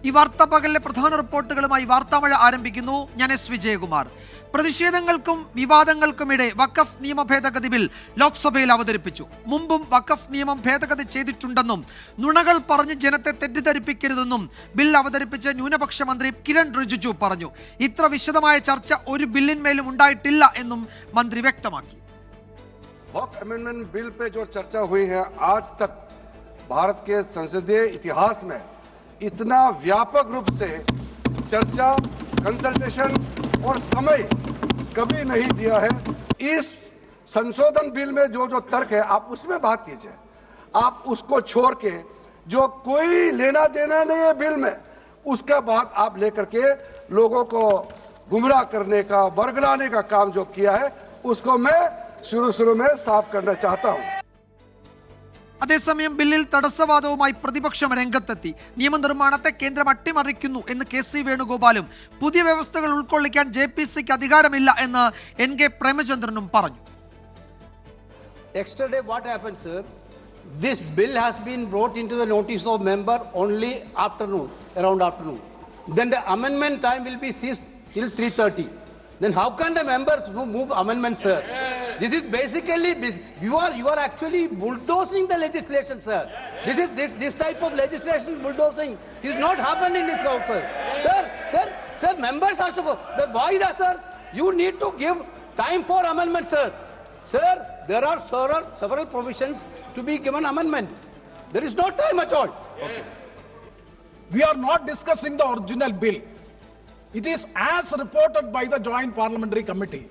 ഈ വാർത്താ പകലിലെ പ്രധാന റിപ്പോർട്ടുകളുമായി വാർത്താമഴ ആരംഭിക്കുന്നു. ഞാൻ എസ് വിജയകുമാർ. പ്രതിഷേധങ്ങൾക്കും വിവാദങ്ങൾക്കുമിടെ വഖഫ് നിയമ ഭേദഗതി ബിൽ ലോക്സഭയിൽ അവതരിപ്പിച്ചു. മുമ്പും വഖഫ് നിയമം ഭേദഗതി ചെയ്തിട്ടുണ്ടെന്നും നുണകൾ പറഞ്ഞ് ജനത്തെ തെറ്റിദ്ധരിപ്പിക്കരുതെന്നും ബിൽ അവതരിപ്പിച്ച ന്യൂനപക്ഷ മന്ത്രി കിരൺ റിജിജു പറഞ്ഞു. ഇത്ര വിശദമായ ചർച്ച ഒരു ബില്ലിന്മേലും ഉണ്ടായിട്ടില്ല എന്നും മന്ത്രി വ്യക്തമാക്കി. वक्फ अमेंडमेंट बिल पे जो चर्चा हुई है, आज तक भारत के संसदीय इतिहास में इतना व्यापक रूप से चर्चा, कंसल्टेशन और समय कभी नहीं दिया है। इस संशोधन बिल में जो जो तर्क है आप उसमें बात कीजिए, आप उसको छोड़ के जो कोई लेना देना नहीं है बिल में, उसका बात आप लेकर के लोगों को गुमराह करने का, बरगलाने का काम जो किया है, उसको मैं शुरू में साफ करना चाहता हूं। അതേസമയം ബില്ലിൽ തടസ്സവാദവുമായി പ്രതിപക്ഷം രംഗത്തെത്തി. നിയമനിർമ്മാണത്തെ കേന്ദ്രം അട്ടിമറിക്കുന്നു എന്ന് കെ.സി. വേണുഗോപാലും പുതിയ വ്യവസ്ഥകൾ ഉൾക്കൊള്ളിക്കാൻ JPCക്ക് അധികാരമില്ല എന്ന് NK പ്രേമചന്ദ്രനും പറഞ്ഞു. Yesterday what happened, sir? This bill has been brought into the notice of member only around afternoon. Then the amendment time will be ceased till 3:30. Then how can the members move amendments, sir? This is basically you are actually bulldozing the legislation, sir. This type of legislation bulldozing is not happened in this house, sir. Sir, members have to. Why that, sir? You need to give time for amendment, sir. Sir, there are several provisions to be given amendment. There is no time at all. Okay. We are not discussing the original bill. It is as reported by the Joint Parliamentary Committee.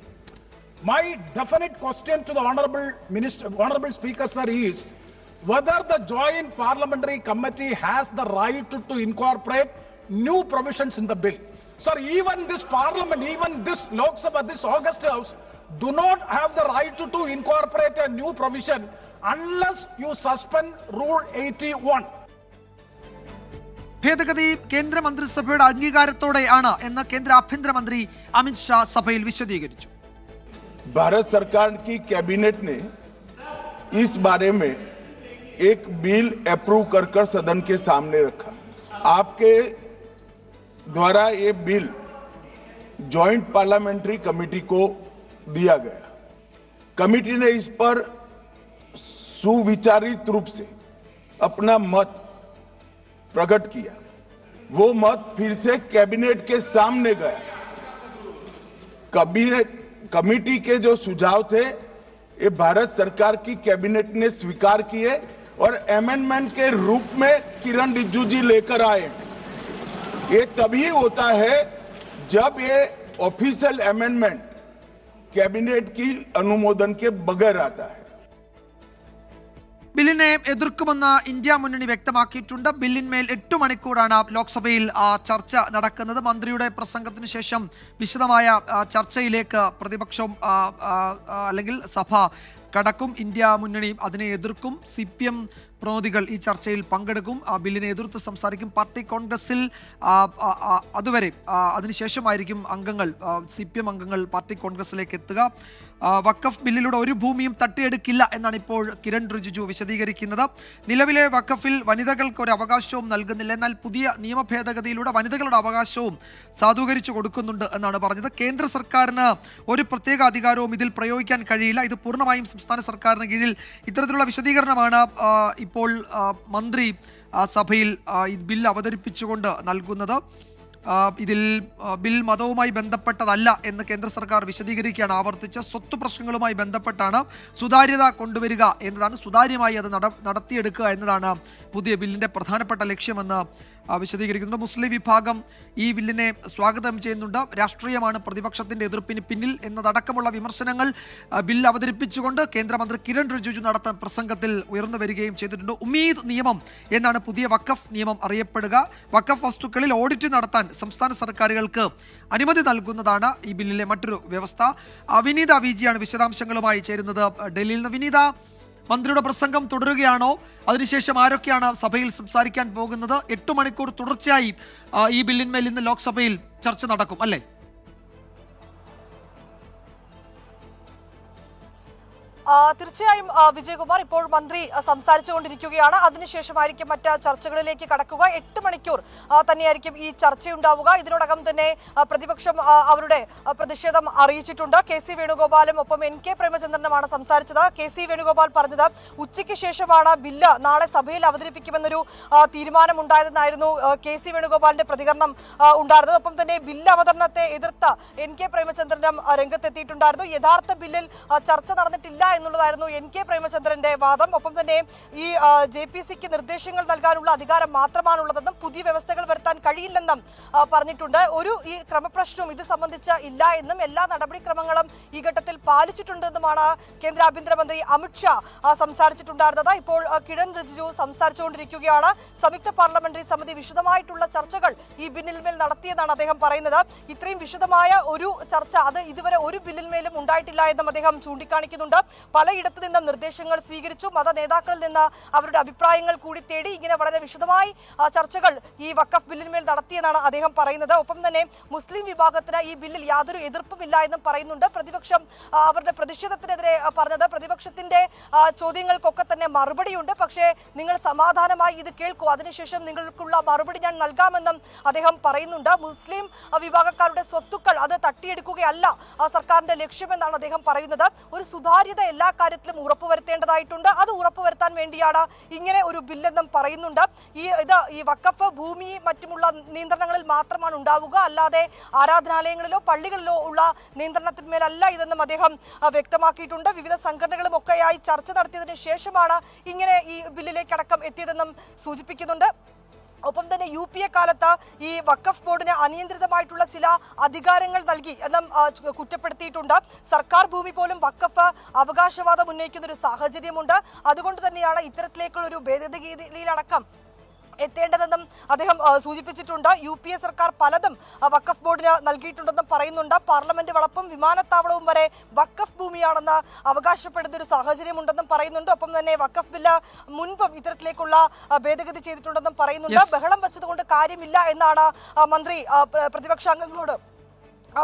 My definite question to the Honorable Speaker, sir, is whether the Joint Parliamentary Committee has the right to incorporate new provisions in the bill. Sir, even this Parliament, even this Lok Sabha, this August House, do not have the right to incorporate a new provision unless you suspend Rule 81. ഭേദഗതി കേന്ദ്ര മന്ത്രിസഭയുടെ അംഗീകാരത്തോടെയാണ് എന്ന് കേന്ദ്ര ആഭ്യന്തരമന്ത്രി അമിത് ഷാ സഭയിൽ വിശദീകരിച്ചു. भारत सरकार की कैबिनेट ने इस बारे में एक बिल अप्रूव कर सदन के सामने रखा. आपके द्वारा ये बिल जॉइंट पार्लियामेंट्री कमेटी को दिया गया. कमेटी ने इस पर सुविचारित रूप से अपना मत प्रकट किया. वो मत फिर से कैबिनेट के सामने गया. कमेटी के जो सुझाव थे ये भारत सरकार की कैबिनेट ने स्वीकार किए और अमेंडमेंट के रूप में किरण रिजिजू जी लेकर आए. ये तभी होता है जब ये ऑफिशियल अमेंडमेंट कैबिनेट की अनुमोदन के बगैर आता है. ബില്ലിനെ എതിർക്കുമെന്ന് ഇന്ത്യ മുന്നണി വ്യക്തമാക്കിയിട്ടുണ്ട്. ബില്ലിന്മേൽ 8 മണിക്കൂറാണ് ലോക്സഭയിൽ ചർച്ച നടക്കുന്നത്. മന്ത്രിയുടെ പ്രസംഗത്തിന് ശേഷം വിശദമായ ചർച്ചയിലേക്ക് പ്രതിപക്ഷം അല്ലെങ്കിൽ സഭ കടക്കും. ഇന്ത്യ മുന്നണി അതിനെ എതിർക്കും. CPM പ്രതിനിധികൾ ഈ ചർച്ചയിൽ പങ്കെടുക്കും. ബില്ലിനെ എതിർത്ത് സംസാരിക്കും. പാർട്ടി കോൺഗ്രസിൽ അതുവരെ അതിനുശേഷമായിരിക്കും അംഗങ്ങൾ CPM അംഗങ്ങൾ പാർട്ടി കോൺഗ്രസിലേക്ക് എത്തുക. വഖഫ് ബില്ലിലൂടെ ഒരു ഭൂമിയും തട്ടിയെടുക്കില്ല എന്നാണ് ഇപ്പോൾ കിരൺ റിജിജു വിശദീകരിക്കുന്നത്. നിലവിലെ വഖഫിൽ വനിതകൾക്ക് ഒരു അവകാശവും നൽകുന്നില്ല, എന്നാൽ പുതിയ നിയമ ഭേദഗതിയിലൂടെ വനിതകളുടെ അവകാശവും സാധൂകരിച്ചു കൊടുക്കുന്നുണ്ട് എന്നാണ് പറഞ്ഞത്. കേന്ദ്ര സർക്കാരിന് ഒരു പ്രത്യേക അധികാരവും ഇതിൽ പ്രയോഗിക്കാൻ കഴിയില്ല. ഇത് പൂർണ്ണമായും സംസ്ഥാന സർക്കാരിന് കീഴിൽ. ഇത്തരത്തിലുള്ള വിശദീകരണമാണ് ഇപ്പോൾ മന്ത്രി സഭയിൽ ഈ ബിൽ അവതരിപ്പിച്ചുകൊണ്ട് നൽകുന്നത്. ഇതിൽ ബിൽ മതവുമായി ബന്ധപ്പെട്ടതല്ല എന്ന് കേന്ദ്ര സർക്കാർ വിശദീകരിക്കുകയാണ്. ആവർത്തിച്ച് സ്വത്ത് പ്രശ്നങ്ങളുമായി ബന്ധപ്പെട്ടാണ് സുതാര്യത കൊണ്ടുവരിക എന്നതാണ്, സുതാര്യമായി അത് നടത്തിയെടുക്കുക എന്നതാണ് പുതിയ ബില്ലിൻ്റെ പ്രധാനപ്പെട്ട ലക്ഷ്യമെന്ന് വിശദീകരിക്കുന്നുണ്ട്. മുസ്ലിം വിഭാഗം ഈ ബില്ലിനെ സ്വാഗതം ചെയ്യുന്നുണ്ട്. രാഷ്ട്രീയമാണ് പ്രതിപക്ഷത്തിൻ്റെ എതിർപ്പിന് പിന്നിൽ എന്നതടക്കമുള്ള വിമർശനങ്ങൾ ബിൽ അവതരിപ്പിച്ചുകൊണ്ട് കേന്ദ്രമന്ത്രി കിരൺ റിജിജു നടത്തുന്ന പ്രസംഗത്തിൽ ഉയർന്നു വരികയും ചെയ്തിട്ടുണ്ട്. ഉമീദ് നിയമം എന്നാണ് പുതിയ വഖഫ് നിയമം അറിയപ്പെടുക. വഖഫ് വസ്തുക്കളിൽ ഓഡിറ്റ് നടത്താൻ സംസ്ഥാന സർക്കാരുകൾക്ക് അനുമതി നൽകുന്നതാണ് ഈ ബില്ലിലെ മറ്റൊരു വ്യവസ്ഥ. വിനീത വിജിയാണ് വിശദാംശങ്ങളുമായി ചേരുന്നത് ഡൽഹിയിൽ നിന്ന്. വിനീത, മന്ത്രിയുടെ പ്രസംഗം തുടരുകയാണോ? അതിനുശേഷം ആരൊക്കെയാണ് സഭയിൽ സംസാരിക്കാൻ പോകുന്നത്? 8 മണിക്കൂർ തുടർച്ചയായി ഈ ബില്ലിന്മേൽ ഇന്ന് ലോക്സഭയിൽ ചർച്ച നടക്കും അല്ലേ? തീർച്ചയായും വിജയകുമാർ, ഇപ്പോൾ മന്ത്രി സംസാരിച്ചുകൊണ്ടിരിക്കുകയാണ്. അതിനുശേഷമായിരിക്കും മറ്റ് ചർച്ചകളിലേക്ക് കടക്കുക. 8 മണിക്കൂർ തന്നെയായിരിക്കും ഈ ചർച്ചയുണ്ടാവുക. ഇതിനോടകം തന്നെ പ്രതിപക്ഷം അവരുടെ പ്രതിഷേധം അറിയിച്ചിട്ടുണ്ട്. KC വേണുഗോപാലും ഒപ്പം NK പ്രേമചന്ദ്രനുമാണ് സംസാരിച്ചത്. KC വേണുഗോപാൽ പറഞ്ഞത് ഉച്ചയ്ക്ക് ശേഷമാണ് ബില്ല് നാളെ സഭയിൽ അവതരിപ്പിക്കുമെന്നൊരു തീരുമാനമുണ്ടായതെന്നായിരുന്നു KC വേണുഗോപാലിന്റെ പ്രതികരണം ഉണ്ടായിരുന്നത്. ഒപ്പം തന്നെ ബില്ല് അവതരണത്തെ എതിർത്ത് NK പ്രേമചന്ദ്രനും രംഗത്തെത്തിയിട്ടുണ്ടായിരുന്നു. യഥാർത്ഥ ബില്ലിൽ ചർച്ച നടന്നിട്ടില്ല എന്നുള്ളതായിരുന്നു NK പ്രേമചന്ദ്രന്റെ വാദം. ഒപ്പം തന്നെ ഈ JPCക്ക് നിർദ്ദേശങ്ങൾ നൽകാനുള്ള അധികാരം മാത്രമാണുള്ളതെന്നും പുതിയ വ്യവസ്ഥകൾ വരുത്താൻ കഴിയില്ലെന്നും പറഞ്ഞിട്ടുണ്ട്. ഈ ക്രമപ്രശ്നവും ഇത് സംബന്ധിച്ച് ഇല്ല എന്നും എല്ലാ നടപടിക്രമങ്ങളും ഈ ഘട്ടത്തിൽ പാലിച്ചിട്ടുണ്ടെന്നുമാണ് കേന്ദ്ര ആഭ്യന്തരമന്ത്രി അമിത്ഷാ സംസാരിച്ചിട്ടുണ്ടായിരുന്നത്. ഇപ്പോൾ കിരൺ റിജിജു സംസാരിച്ചുകൊണ്ടിരിക്കുകയാണ്. സംയുക്ത പാർലമെന്ററി സമിതി വിശദമായിട്ടുള്ള ചർച്ചകൾ ഈ ബില്ലിന്മേൽ നടത്തിയെന്നാണ് അദ്ദേഹം പറയുന്നത്. ഇത്രയും വിശദമായ ഒരു ചർച്ച അത് ഇതുവരെ ഒരു ബില്ലിന്മേലും ഉണ്ടായിട്ടില്ല എന്നും അദ്ദേഹം ചൂണ്ടിക്കാണിക്കുന്നുണ്ട്. പലയിടത്തു നിന്നും നിർദ്ദേശങ്ങൾ സ്വീകരിച്ചു, മത നേതാക്കളിൽ നിന്ന് അവരുടെ അഭിപ്രായങ്ങൾ കൂടി തേടി ഇങ്ങനെ വളരെ വിശദമായി ചർച്ചകൾ ഈ വഖഫ് ബില്ലിന്മേൽ നടത്തിയെന്നാണ് അദ്ദേഹം പറയുന്നത്. ഒപ്പം തന്നെ മുസ്ലിം വിഭാഗത്തിന് ഈ ബില്ലിൽ യാതൊരു എതിർപ്പുമില്ല എന്നും പറയുന്നുണ്ട്. പ്രതിപക്ഷം അവരുടെ പ്രതിഷേധത്തിനെതിരെ പറഞ്ഞത് പ്രതിപക്ഷത്തിന്റെ ചോദ്യങ്ങൾക്കൊക്കെ തന്നെ മറുപടിയുണ്ട്, പക്ഷേ നിങ്ങൾ സമാധാനമായി ഇത് കേൾക്കൂ, അതിനുശേഷം നിങ്ങൾക്കുള്ള മറുപടി ഞാൻ നൽകാമെന്നും അദ്ദേഹം പറയുന്നുണ്ട്. മുസ്ലിം വിഭാഗക്കാരുടെ സ്വത്തുക്കൾ അത് തട്ടിയെടുക്കുകയല്ല സർക്കാരിന്റെ ലക്ഷ്യമെന്നാണ് അദ്ദേഹം പറയുന്നത്. ഒരു സുതാര്യത എല്ലാ കാര്യത്തിലും ഉറപ്പുവരുത്തേണ്ടതായിട്ടുണ്ട്. അത് ഉറപ്പുവരുത്താൻ വേണ്ടിയാണ് ഇങ്ങനെ ഒരു ബില്ലെന്നും പറയുന്നുണ്ട്. ഈ വഖഫ് ഭൂമി മറ്റുമുള്ള നിയന്ത്രണങ്ങളിൽ മാത്രമാണ് ഉണ്ടാവുക, അല്ലാതെ ആരാധനാലയങ്ങളിലോ പള്ളികളിലോ ഉള്ള നിയന്ത്രണത്തിന്മേലല്ല ഇതെന്നും അദ്ദേഹം വ്യക്തമാക്കിയിട്ടുണ്ട്. വിവിധ സംഘടനകളും ഒക്കെയായി ചർച്ച നടത്തിയതിനു ശേഷമാണ് ഇങ്ങനെ ഈ ബില്ലിലേക്കടക്കം എത്തിയതെന്നും സൂചിപ്പിക്കുന്നുണ്ട്. ഒപ്പം തന്നെ UPA കാലത്ത് ഈ വഖഫ് ബോർഡിന് അനിയന്ത്രിതമായിട്ടുള്ള ചില അധികാരങ്ങൾ നൽകി എന്നും കുറ്റപ്പെടുത്തിയിട്ടുണ്ട്. സർക്കാർ ഭൂമി പോലും വഖഫ് അവകാശവാദം ഉന്നയിക്കുന്ന ഒരു സാഹചര്യമുണ്ട്. അതുകൊണ്ട് തന്നെയാണ് ഇത്തരത്തിലേക്കുള്ള ഒരു ഭേദഗതിയിലടക്കം എത്തേണ്ടതെന്നും അദ്ദേഹം സൂചിപ്പിച്ചിട്ടുണ്ട്. UPA സർക്കാർ പലതും വഖഫ് ബോർഡിന് നൽകിയിട്ടുണ്ടെന്നും പറയുന്നുണ്ട്. പാർലമെന്റ് വളപ്പും വിമാനത്താവളവും വരെ വഖഫ് ഭൂമിയാണെന്ന് അവകാശപ്പെടുന്ന ഒരു സാഹചര്യമുണ്ടെന്നും പറയുന്നുണ്ട്. ഒപ്പം തന്നെ വഖഫ് ബില്ല് മുൻപും ഇത്തരത്തിലേക്കുള്ള ഭേദഗതി ചെയ്തിട്ടുണ്ടെന്നും പറയുന്നുണ്ട്. ബഹളം വെച്ചതുകൊണ്ട് കാര്യമില്ല എന്നാണ് മന്ത്രി പ്രതിപക്ഷാംഗങ്ങളോട്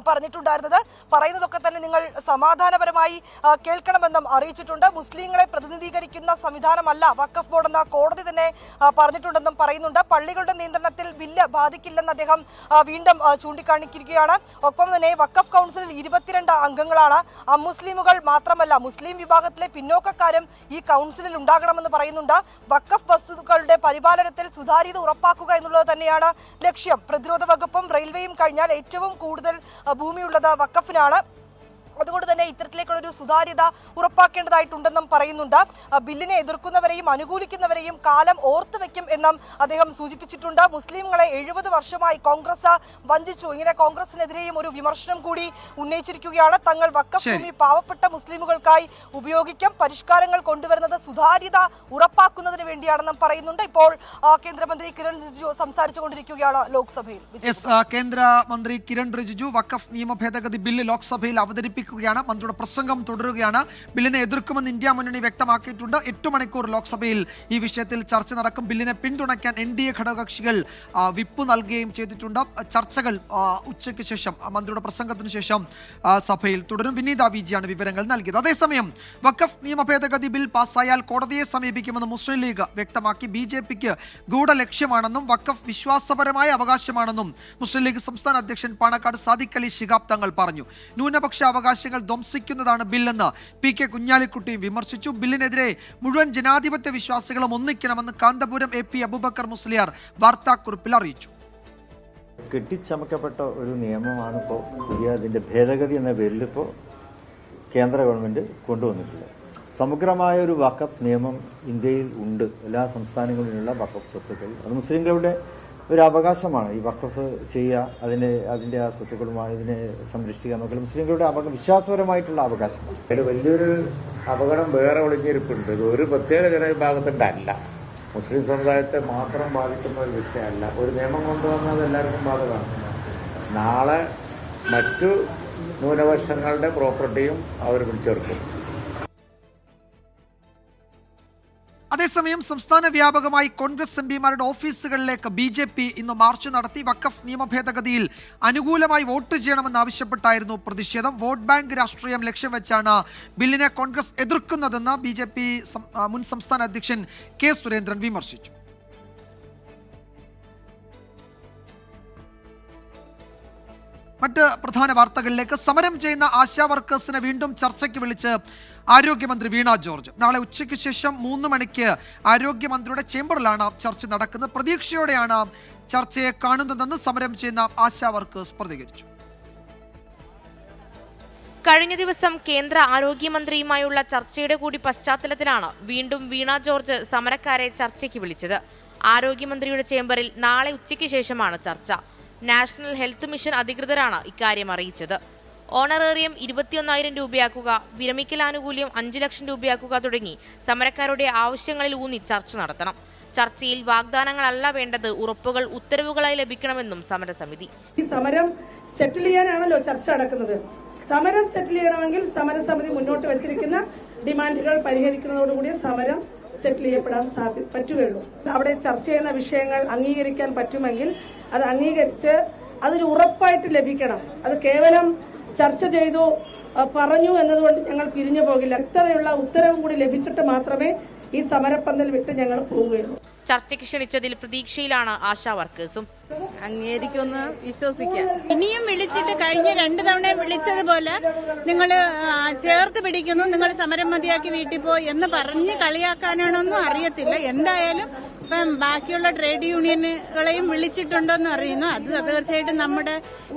പറഞ്ഞിട്ടുണ്ടായിരുന്നത്. പറയുന്നതൊക്കെ തന്നെ നിങ്ങൾ സമാധാനപരമായി കേൾക്കണമെന്നും അറിയിച്ചിട്ടുണ്ട്. മുസ്ലിങ്ങളെ പ്രതിനിധീകരിക്കുന്ന സംവിധാനമല്ല വഖഫ് ബോർഡ് എന്ന കോടതി തന്നെ പറഞ്ഞിട്ടുണ്ടെന്നും പറയുന്നുണ്ട്. പള്ളികളുടെ നിയന്ത്രണത്തിൽ ബില്ല് ബാധിക്കില്ലെന്ന് അദ്ദേഹം വീണ്ടും ചൂണ്ടിക്കാണിക്കുകയാണ്. ഒപ്പം തന്നെ വഖഫ് കൗൺസിലിൽ 22 അംഗങ്ങളാണ്. അമുസ്ലിമുകൾ മാത്രമല്ല മുസ്ലിം വിഭാഗത്തിലെ പിന്നോക്കക്കാരും ഈ കൗൺസിലിൽ ഉണ്ടാകണമെന്ന് പറയുന്നുണ്ട്. വഖഫ് വസ്തുക്കളുടെ പരിപാലനത്തിൽ സുതാര്യത ഉറപ്പാക്കുക എന്നുള്ളത് തന്നെയാണ് ലക്ഷ്യം. പ്രതിരോധ വകുപ്പും റെയിൽവേയും കഴിഞ്ഞാൽ ഏറ്റവും കൂടുതൽ ഭൂമിയുള്ളത് വഖഫിനാണ്. അതുകൊണ്ട് തന്നെ ഇത്തരത്തിലേക്കുള്ള ഒരു സുതാര്യത ഉറപ്പാക്കേണ്ടതായിട്ടുണ്ടെന്നും പറയുന്നുണ്ട്. ബില്ലിനെ എതിർക്കുന്നവരെയും അനുകൂലിക്കുന്നവരെയും കാലം ഓർത്തു വെക്കും എന്നും അദ്ദേഹം സൂചിപ്പിച്ചിട്ടുണ്ട്. മുസ്ലിങ്ങളെ 70 വർഷമായി കോൺഗ്രസ് വഞ്ചിച്ചു, ഇങ്ങനെ കോൺഗ്രസിനെതിരെയും ഒരു വിമർശനം കൂടി ഉന്നയിച്ചിരിക്കുകയാണ്. തങ്ങൾ വഖഫ് ഭൂമി പാവപ്പെട്ട മുസ്ലിമുകൾക്കായി ഉപയോഗിക്കും, പരിഷ്കാരങ്ങൾ കൊണ്ടുവരുന്നത് സുതാര്യത ഉറപ്പാക്കുന്നതിന് വേണ്ടിയാണെന്നും പറയുന്നുണ്ട്. ഇപ്പോൾ കേന്ദ്രമന്ത്രി കിരൺ റിജിജു സംസാരിച്ചുകൊണ്ടിരിക്കുകയാണ് ലോക്സഭയിൽ. കേന്ദ്രമന്ത്രി കിരൺ റിജിജു വഖഫ് നിയമ ഭേദഗതി ബില്ല് ലോക്സഭയിൽ അവതരിപ്പിക്കും. മന്ത്രിയുടെ പ്രസംഗം തുടരുകയാണ്. ബില്ലിനെ എതിർക്കുമെന്ന് ഇന്ത്യ മുന്നണി വ്യക്തമാക്കിയിട്ടുണ്ട്. 8 മണിക്കൂർ ലോക്സഭയിൽ ഈ വിഷയത്തിൽ ചർച്ച നടക്കും. ബില്ലിനെ പിന്തുണയ്ക്കാൻ NDA ഘടകകക്ഷികൾ വിപ്പ് നൽകുകയും ചെയ്തിട്ടുണ്ട്. ചർച്ചകൾ ഉച്ചയ്ക്ക് ശേഷം മന്ത്രിയുടെ പ്രസംഗത്തിന് ശേഷം സഭയിൽ തുടരും. വിനീത വിജിയാണ് വിവരങ്ങൾ നൽകിയത്. അതേസമയം വഖഫ് നിയമ ഭേദഗതി ബിൽ പാസ്സായാൽ കോടതിയെ സമീപിക്കുമെന്ന് മുസ്ലിം ലീഗ് വ്യക്തമാക്കി. BJPക്ക് ഗൂഢലക്ഷ്യമാണെന്നും വഖഫ് വിശ്വാസപരമായ അവകാശമാണെന്നും മുസ്ലിം ലീഗ് സംസ്ഥാന അധ്യക്ഷൻ പാണക്കാട് സാദിഖ് അലി ശിഹാബ് തങ്ങൾ പറഞ്ഞു. ന്യൂനപക്ഷ അവകാശങ്ങൾ ധ്വംസിക്കുന്നതാണ് ബില്ലെന്ന് PK കുഞ്ഞാലിക്കുട്ടി വിമർശിച്ചു. ബില്ലിനെതിരെ മുഴുവൻ ജനാധിപത്യ വിശ്വാസികളും ഒന്നിക്കണമെന്ന് കാന്തപുരം AP അബൂബക്കർ മുസ്ലിയാർ വാർത്താക്കുറിപ്പിൽ അറിയിച്ചു. കെട്ടിച്ചമക്കപ്പെട്ട ഒരു നിയമമാണ് ഇപ്പോൾ അതിൻ്റെ ഭേദഗതി എന്ന പേരിൽ ഇപ്പോൾ കേന്ദ്ര ഗവൺമെൻറ് കൊണ്ടുവന്നിട്ടുള്ളത്. സമഗ്രമായ ഒരു വഖഫ് നിയമം ഇന്ത്യയിൽ ഉണ്ട്. എല്ലാ സംസ്ഥാനങ്ങളിലുള്ള വഖഫ് സ്വത്തുക്കൾ അത് മുസ്ലിങ്ങളുടെ ഒരു അവകാശമാണ്. ഈ വഖഫ് ചെയ്യുക, അതിൻ്റെ ആ സ്വത്തുക്കളുമായി ഇതിനെ സംരക്ഷിക്കുക എന്നൊക്കെ മുസ്ലിങ്ങളുടെ വിശ്വാസപരമായിട്ടുള്ള അവകാശമാണ്. അതിന് വലിയൊരു അപകടം വേറെ ഒളിഞ്ഞിരിപ്പുണ്ട്. ഇത് ഒരു പ്രത്യേക ജനവിഭാഗത്തിൻ്റെ അല്ല, മുസ്ലിം സമുദായത്തെ മാത്രം ബാധിക്കുന്ന ഒരു വിഷയമല്ല. ഒരു നിയമം കൊണ്ടുവന്നത് എല്ലാവർക്കും ബാധകമാണ്. നാളെ മറ്റു ന്യൂനപക്ഷങ്ങളുടെ പ്രോപ്പർട്ടിയും അവർ പിടിച്ചെടുക്കും. അതേസമയം സംസ്ഥാന വ്യാപകമായി കോൺഗ്രസ് എംപിമാരുടെ ഓഫീസുകളിലേക്ക് BJP ഇന്ന് മാർച്ച് നടത്തി. വഖഫ് നിയമ ഭേദഗതിയിൽ അനുകൂലമായി വോട്ട് ചെയ്യണമെന്നാവശ്യപ്പെട്ടായിരുന്നു പ്രതിഷേധം. വോട്ട് ബാങ്ക് രാഷ്ട്രീയം ലക്ഷ്യം വെച്ചാണ് ബില്ലിനെ കോൺഗ്രസ് എതിർക്കുന്നതെന്ന് BJP മുൻ സംസ്ഥാന അധ്യക്ഷൻ കെ സുരേന്ദ്രൻ വിമർശിച്ചു. മറ്റ് പ്രധാന വാർത്തകളിലേക്ക്. സമരം ചെയ്യുന്ന ആശാ വർക്കേഴ്സിനെ വീണ്ടും ചർച്ചയ്ക്ക് വിളിച്ച് ആരോഗ്യമന്ത്രി വീണ ജോർജ്. നാളെ ഉച്ചയ്ക്ക് ശേഷം 3 മണിക്ക് ആരോഗ്യമന്ത്രിയുടെ ചേംബറിലാണ് ചർച്ച നടക്കുന്നത്. പ്രതീക്ഷയോടെയാണ് ചർച്ചയെ കാണുന്നതെന്ന് സമരം ചെയ്യുന്ന ആശാ വർക്കേഴ്സ് പ്രതികരിച്ചു. കഴിഞ്ഞ ദിവസം കേന്ദ്ര ആരോഗ്യമന്ത്രിയുമായുള്ള ചർച്ചയുടെ കൂടി പശ്ചാത്തലത്തിലാണ് വീണ്ടും വീണ ജോർജ് സമരക്കാരെ ചർച്ചയ്ക്ക് വിളിച്ചത്. ആരോഗ്യമന്ത്രിയുടെ ചേംബറിൽ നാളെ ഉച്ചയ്ക്ക് ശേഷമാണ് ചർച്ച. നാഷണൽ ഹെൽത്ത് മിഷൻ അധികൃതരാണ് ഇക്കാര്യം അറിയിച്ചത്. ഓണറേറിയം 21,000 രൂപയാക്കുക, വിരമിക്കലാനുകൂല്യം 5 ലക്ഷം രൂപയാക്കുക തുടങ്ങി സമരക്കാരുടെ ആവശ്യങ്ങളിൽ ഊന്നി ചർച്ച നടത്തണം. ചർച്ചയിൽ വാഗ്ദാനങ്ങളല്ല വേണ്ടത്, ഉറപ്പുകൾ ഉത്തരവുകളായി ലഭിക്കണമെന്നും സമരസമിതി. ഈ സമരം സെറ്റിൽ ചെയ്യാനാണല്ലോ ചർച്ച നടക്കുന്നത്. സമരം സെറ്റിൽ ചെയ്യണമെങ്കിൽ സമരസമിതി മുന്നോട്ട് വച്ചിരിക്കുന്ന ഡിമാൻഡുകൾ പരിഹരിക്കുന്നതോടുകൂടി സമരം സെറ്റിൽ ചെയ്യപ്പെടാൻ പറ്റുകയുള്ളൂ. അവിടെ ചർച്ച ചെയ്യുന്ന വിഷയങ്ങൾ അംഗീകരിക്കാൻ പറ്റുമെങ്കിൽ അത് അംഗീകരിച്ച് അതൊരു ഉറപ്പായിട്ട് ലഭിക്കണം. അത് കേവലം ചർച്ച ചെയ്തു പറഞ്ഞു എന്നതുകൊണ്ട് ഞങ്ങൾ പിരിഞ്ഞു പോകില്ല. വ്യക്തതയുള്ള ഉത്തരവും കൂടി ലഭിച്ചിട്ട് മാത്രമേ ഈ സമരപ്പന്തൽ വിട്ട് ഞങ്ങൾ പോവുകയുള്ളൂ. ചർച്ചയ്ക്ക് ക്ഷണിച്ചതിൽ പ്രതീക്ഷയിലാണ് ആശാ വർക്കേഴ്സും. അംഗീകരിക്കുമെന്ന് വിശ്വസിക്കാം. ഇനിയും വിളിച്ചിട്ട് കഴിഞ്ഞ 2 തവണ വിളിച്ചതുപോലെ നിങ്ങൾ ചേർത്ത് പിടിക്കുന്നു, നിങ്ങൾ സമരം മതിയാക്കി വീട്ടിൽ പോയി എന്ന് പറഞ്ഞ് കളിയാക്കാനാണോന്നും അറിയത്തില്ല. എന്തായാലും ഇപ്പം ബാക്കിയുള്ള ട്രേഡ് യൂണിയനുകളെയും വിളിച്ചിട്ടുണ്ടോന്ന് അറിയുന്നു. അത് തീർച്ചയായിട്ടും നമ്മുടെ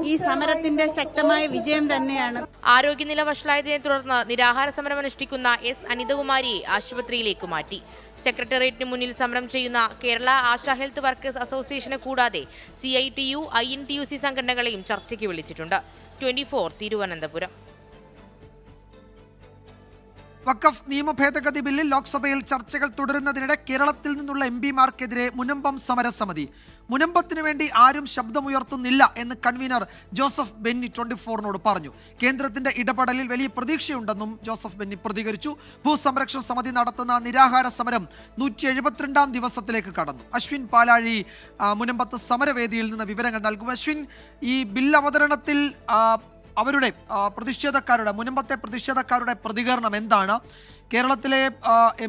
ഈ സമരത്തിന്റെ ശക്തമായ വിജയം തന്നെയാണ്. ആരോഗ്യനില വഷളായതിനെ തുടർന്ന് നിരാഹാര സമരം അനുഷ്ഠിക്കുന്ന എസ് അനിതകുമാരിയെ ആശുപത്രിയിലേക്ക് മാറ്റി. സെക്രട്ടേറിയറ്റിന് മുന്നിൽ സമരം ചെയ്യുന്ന കേരള ആശാ ഹെൽത്ത് വർക്കേഴ്സ് അസോസിയേഷനെ കൂടാതെ CITU, INTUC സംഘടനകളെയും ചർച്ചയ്ക്ക് വിളിച്ചിട്ടുണ്ട്. 24 തിരുവനന്തപുരം. വഖഫ് നിയമ ഭേദഗതി ബില്ലിൽ ലോക്സഭയിൽ ചർച്ചകൾ തുടരുന്നതിനിടെ കേരളത്തിൽ നിന്നുള്ള MPമാർക്കെതിരെ മുനമ്പം സമരസമിതി. മുനമ്പത്തിനു വേണ്ടി ആരും ശബ്ദമുയർത്തുന്നില്ല എന്ന് കൺവീനർ ജോസഫ് ബെന്നി 24നോട് പറഞ്ഞു. കേന്ദ്രത്തിന്റെ ഇടപെടലിൽ വലിയ പ്രതീക്ഷയുണ്ടെന്നും ജോസഫ് ബെന്നി പ്രതികരിച്ചു. ഭൂസംരക്ഷണ സമിതി നടത്തുന്ന നിരാഹാര സമരം 172ാം ദിവസത്തിലേക്ക് കടന്നു. അശ്വിൻ പാലാഴി മുനമ്പത്ത് സമരവേദിയിൽ നിന്ന് വിവരങ്ങൾ നൽകും. അശ്വിൻ, ഈ ബിൽ അവതരണത്തിൽ അവരുടെ പ്രതിഷേധക്കാരുടെ മുനമ്പത്തെ പ്രതിഷേധക്കാരുടെ പ്രതികരണം എന്താണ്? കേരളത്തിലെ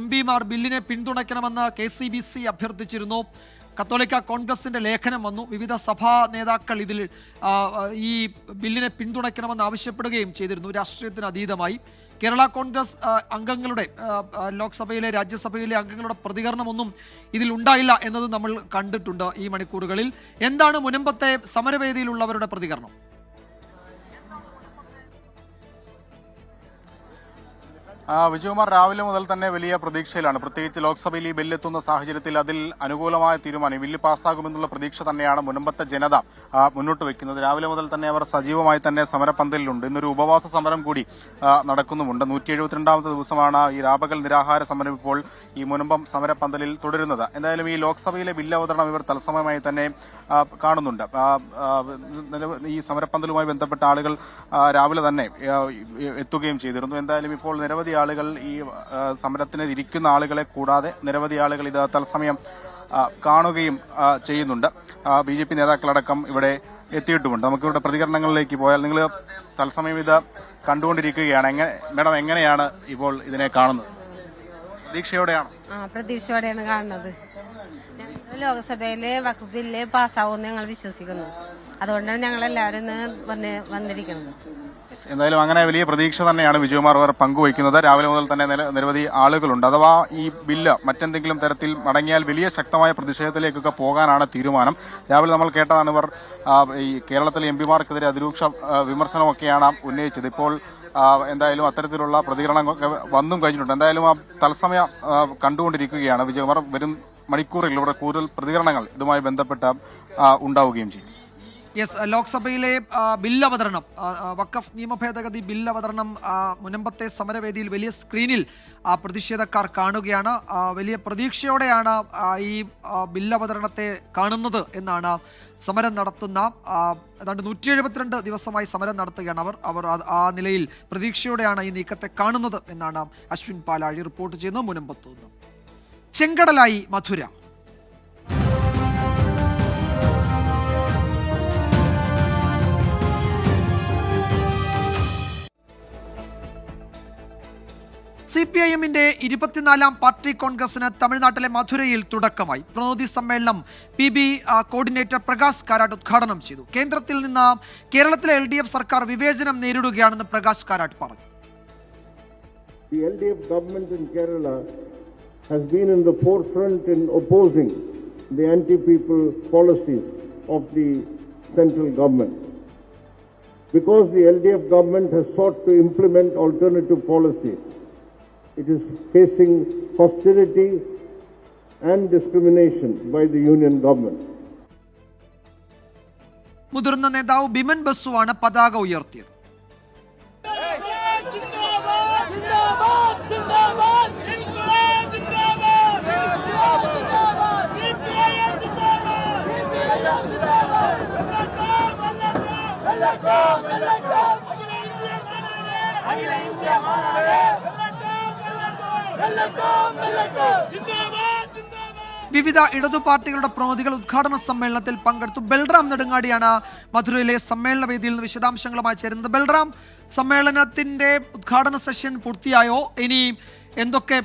MPമാർ ബില്ലിനെ പിന്തുണയ്ക്കണമെന്ന് KCBC അഭ്യർത്ഥിച്ചിരുന്നു. കത്തോലിക്ക കോൺഗ്രസിന്റെ ലേഖനം വന്നു. വിവിധ സഭാ നേതാക്കൾ ഇതിൽ ഈ ബില്ലിനെ പിന്തുണയ്ക്കണമെന്ന് ആവശ്യപ്പെടുകയും ചെയ്തിരുന്നു. രാഷ്ട്രീയത്തിന് അതീതമായി കേരള കോൺഗ്രസ് അംഗങ്ങളുടെ ലോക്സഭയിലെ രാജ്യസഭയിലെ അംഗങ്ങളുടെ പ്രതികരണമൊന്നും ഇതിൽ ഉണ്ടായില്ല എന്നത് നമ്മൾ കണ്ടിട്ടുണ്ട് ഈ മണിക്കൂറുകളിൽ. എന്താണ് മുനമ്പത്തെ സമരവേദിയിലുള്ളവരുടെ പ്രതികരണം? വിജയകുമാർ, രാവിലെ മുതൽ തന്നെ വലിയ പ്രതീക്ഷയിലാണ്. പ്രത്യേകിച്ച് ലോക്സഭയിൽ ഈ ബില്ലെത്തുന്ന സാഹചര്യത്തിൽ അതിൽ അനുകൂലമായ തീരുമാനം ബില്ല് പാസ്സാകുമെന്നുള്ള പ്രതീക്ഷ തന്നെയാണ് മുനമ്പത്തെ ജനത മുന്നോട്ട് വയ്ക്കുന്നത്. രാവിലെ മുതൽ തന്നെ അവർ സജീവമായി തന്നെ സമരപ്പന്തലിലുണ്ട്. ഇന്നൊരു ഉപവാസ സമരം കൂടി നടക്കുന്നുമുണ്ട്. 172ാമത്തെ ദിവസമാണ് ഈ രാപകൽ നിരാഹാര സമരം ഇപ്പോൾ ഈ മുനമ്പം സമരപ്പന്തലിൽ തുടരുന്നത്. എന്തായാലും ഈ ലോക്സഭയിലെ ബില്ല് അവതരണം ഇവർ തത്സമയമായി തന്നെ കാണുന്നുണ്ട്. ഈ സമരപ്പന്തലുമായി ബന്ധപ്പെട്ട ആളുകൾ രാവിലെ തന്നെ എത്തുകയും ചെയ്തിരുന്നു. എന്തായാലും ഇപ്പോൾ നിരവധി ആളുകൾ ഈ സമരത്തിന് ഇരിക്കുന്ന ആളുകളെ കൂടാതെ നിരവധി ആളുകൾ ഇത് തത്സമയം കാണുകയും ചെയ്യുന്നുണ്ട്. BJP നേതാക്കളടക്കം ഇവിടെ എത്തിയിട്ടുമുണ്ട്. നമുക്കിവിടെ പ്രതികരണങ്ങളിലേക്ക് പോയാൽ, നിങ്ങൾ തത്സമയം ഇത് കണ്ടുകൊണ്ടിരിക്കുകയാണ്. മേഡം, എങ്ങനെയാണ് ഇപ്പോൾ ഇതിനെ കാണുന്നത്? പ്രതീക്ഷയോടെയാണ്? പ്രതീക്ഷയോടെയാണ് കാണുന്നത്. ലോക്സഭയിലെ വഖഫ് ബില്ല് പാസ്സാവുമെന്ന് ഞങ്ങൾ വിശ്വസിക്കുന്നു. അതുകൊണ്ടാണ് ഞങ്ങൾ എല്ലാവരും വന്നിരിക്കുന്നത്. എന്തായാലും അങ്ങനെ വലിയ പ്രതീക്ഷ തന്നെയാണ് വിജയകുമാർ അവർ പങ്കുവയ്ക്കുന്നത്. രാവിലെ മുതൽ തന്നെ നിരവധി ആളുകളുണ്ട്. അഥവാ ഈ ബില്ല് മറ്റെന്തെങ്കിലും തരത്തിൽ മടങ്ങിയാൽ വലിയ ശക്തമായ പ്രതിഷേധത്തിലേക്കൊക്കെ പോകാനാണ് തീരുമാനം. രാവിലെ നമ്മൾ കേട്ടതാണ് ഇവർ ഈ കേരളത്തിലെ MPമാർക്കെതിരെ അതിരൂക്ഷ വിമർശനമൊക്കെയാണ് ഉന്നയിച്ചത്. ഇപ്പോൾ എന്തായാലും അത്തരത്തിലുള്ള പ്രതികരണങ്ങളൊക്കെ വന്നും കഴിഞ്ഞിട്ടുണ്ട്. എന്തായാലും ആ തത്സമയം കണ്ടുകൊണ്ടിരിക്കുകയാണ് വിജയകുമാർ. വരും മണിക്കൂറിൽ ഇവിടെ കൂടുതൽ പ്രതികരണങ്ങൾ ഇതുമായി ബന്ധപ്പെട്ട് ഉണ്ടാവുകയും ചെയ്യും. യെസ്, ലോക്സഭയിലെ ബില്ല് അവതരണം, വഖഫ് നിയമ ഭേദഗതി ബില്ല് അവതരണം മുനമ്പത്തെ സമരവേദിയിൽ വലിയ സ്ക്രീനിൽ പ്രതിഷേധക്കാർ കാണുകയാണ്. വലിയ പ്രതീക്ഷയോടെയാണ് ഈ ബില്ല് അവതരണത്തെ കാണുന്നത് എന്നാണ് സമരം നടത്തുന്ന ഏതാണ്ട് 172 ദിവസമായി സമരം നടത്തുകയാണ് അവർ ആ നിലയിൽ പ്രതീക്ഷയോടെയാണ് ഈ നീക്കത്തെ കാണുന്നത് എന്നാണ് അശ്വിൻ പാലാഴി റിപ്പോർട്ട് ചെയ്യുന്നത് മുനമ്പത്ത് നിന്ന്. ചെങ്കടലായി മധുര. CPIM-ന്റെ 24ാം പാർട്ടി കോൺഗ്രസിന് തമിഴ്നാട്ടിലെ മധുരയിൽ തുടക്കമായി. പ്രതിനിധി സമ്മേളനം PB കോർഡിനേറ്റർ പ്രകാശ് കാരാട്ട് ഉദ്ഘാടനം ചെയ്തു. കേന്ദ്രത്തിൽ നിന്ന് കേരളത്തിലെ LDF സർക്കാർ വിവേചനം നേരിടുകയാണെന്ന് പ്രകാശ് കാരാട്ട് പറഞ്ഞു. The LDF government in Kerala has been in the forefront in opposing the anti-people policies of the central government. Because the LDF government has sought to implement alternative policies, it is facing hostility and discrimination by the union government. മുതിർന്ന നേതാവ് ബിമൻ ബസുവാണ് പതാക ഉയർത്തിയത്. വിവിധ ഇടതു പാർട്ടികളുടെ പ്രതിനിധികൾ ഉദ്ഘാടന സമ്മേളനത്തിൽ പങ്കെടുത്തു. ബൽറാം നെടുങ്ങാടിയാണ് മധുരയിലെ സമ്മേളന വേദിയിൽ നിന്ന് വിശദാംശങ്ങളുമായി ചേരുന്നത്. ബൽറാം, സമ്മേളനത്തിന്റെ ഉദ്ഘാടന സെഷൻ പൂർത്തിയായോ? ഇനി എന്തൊക്കെ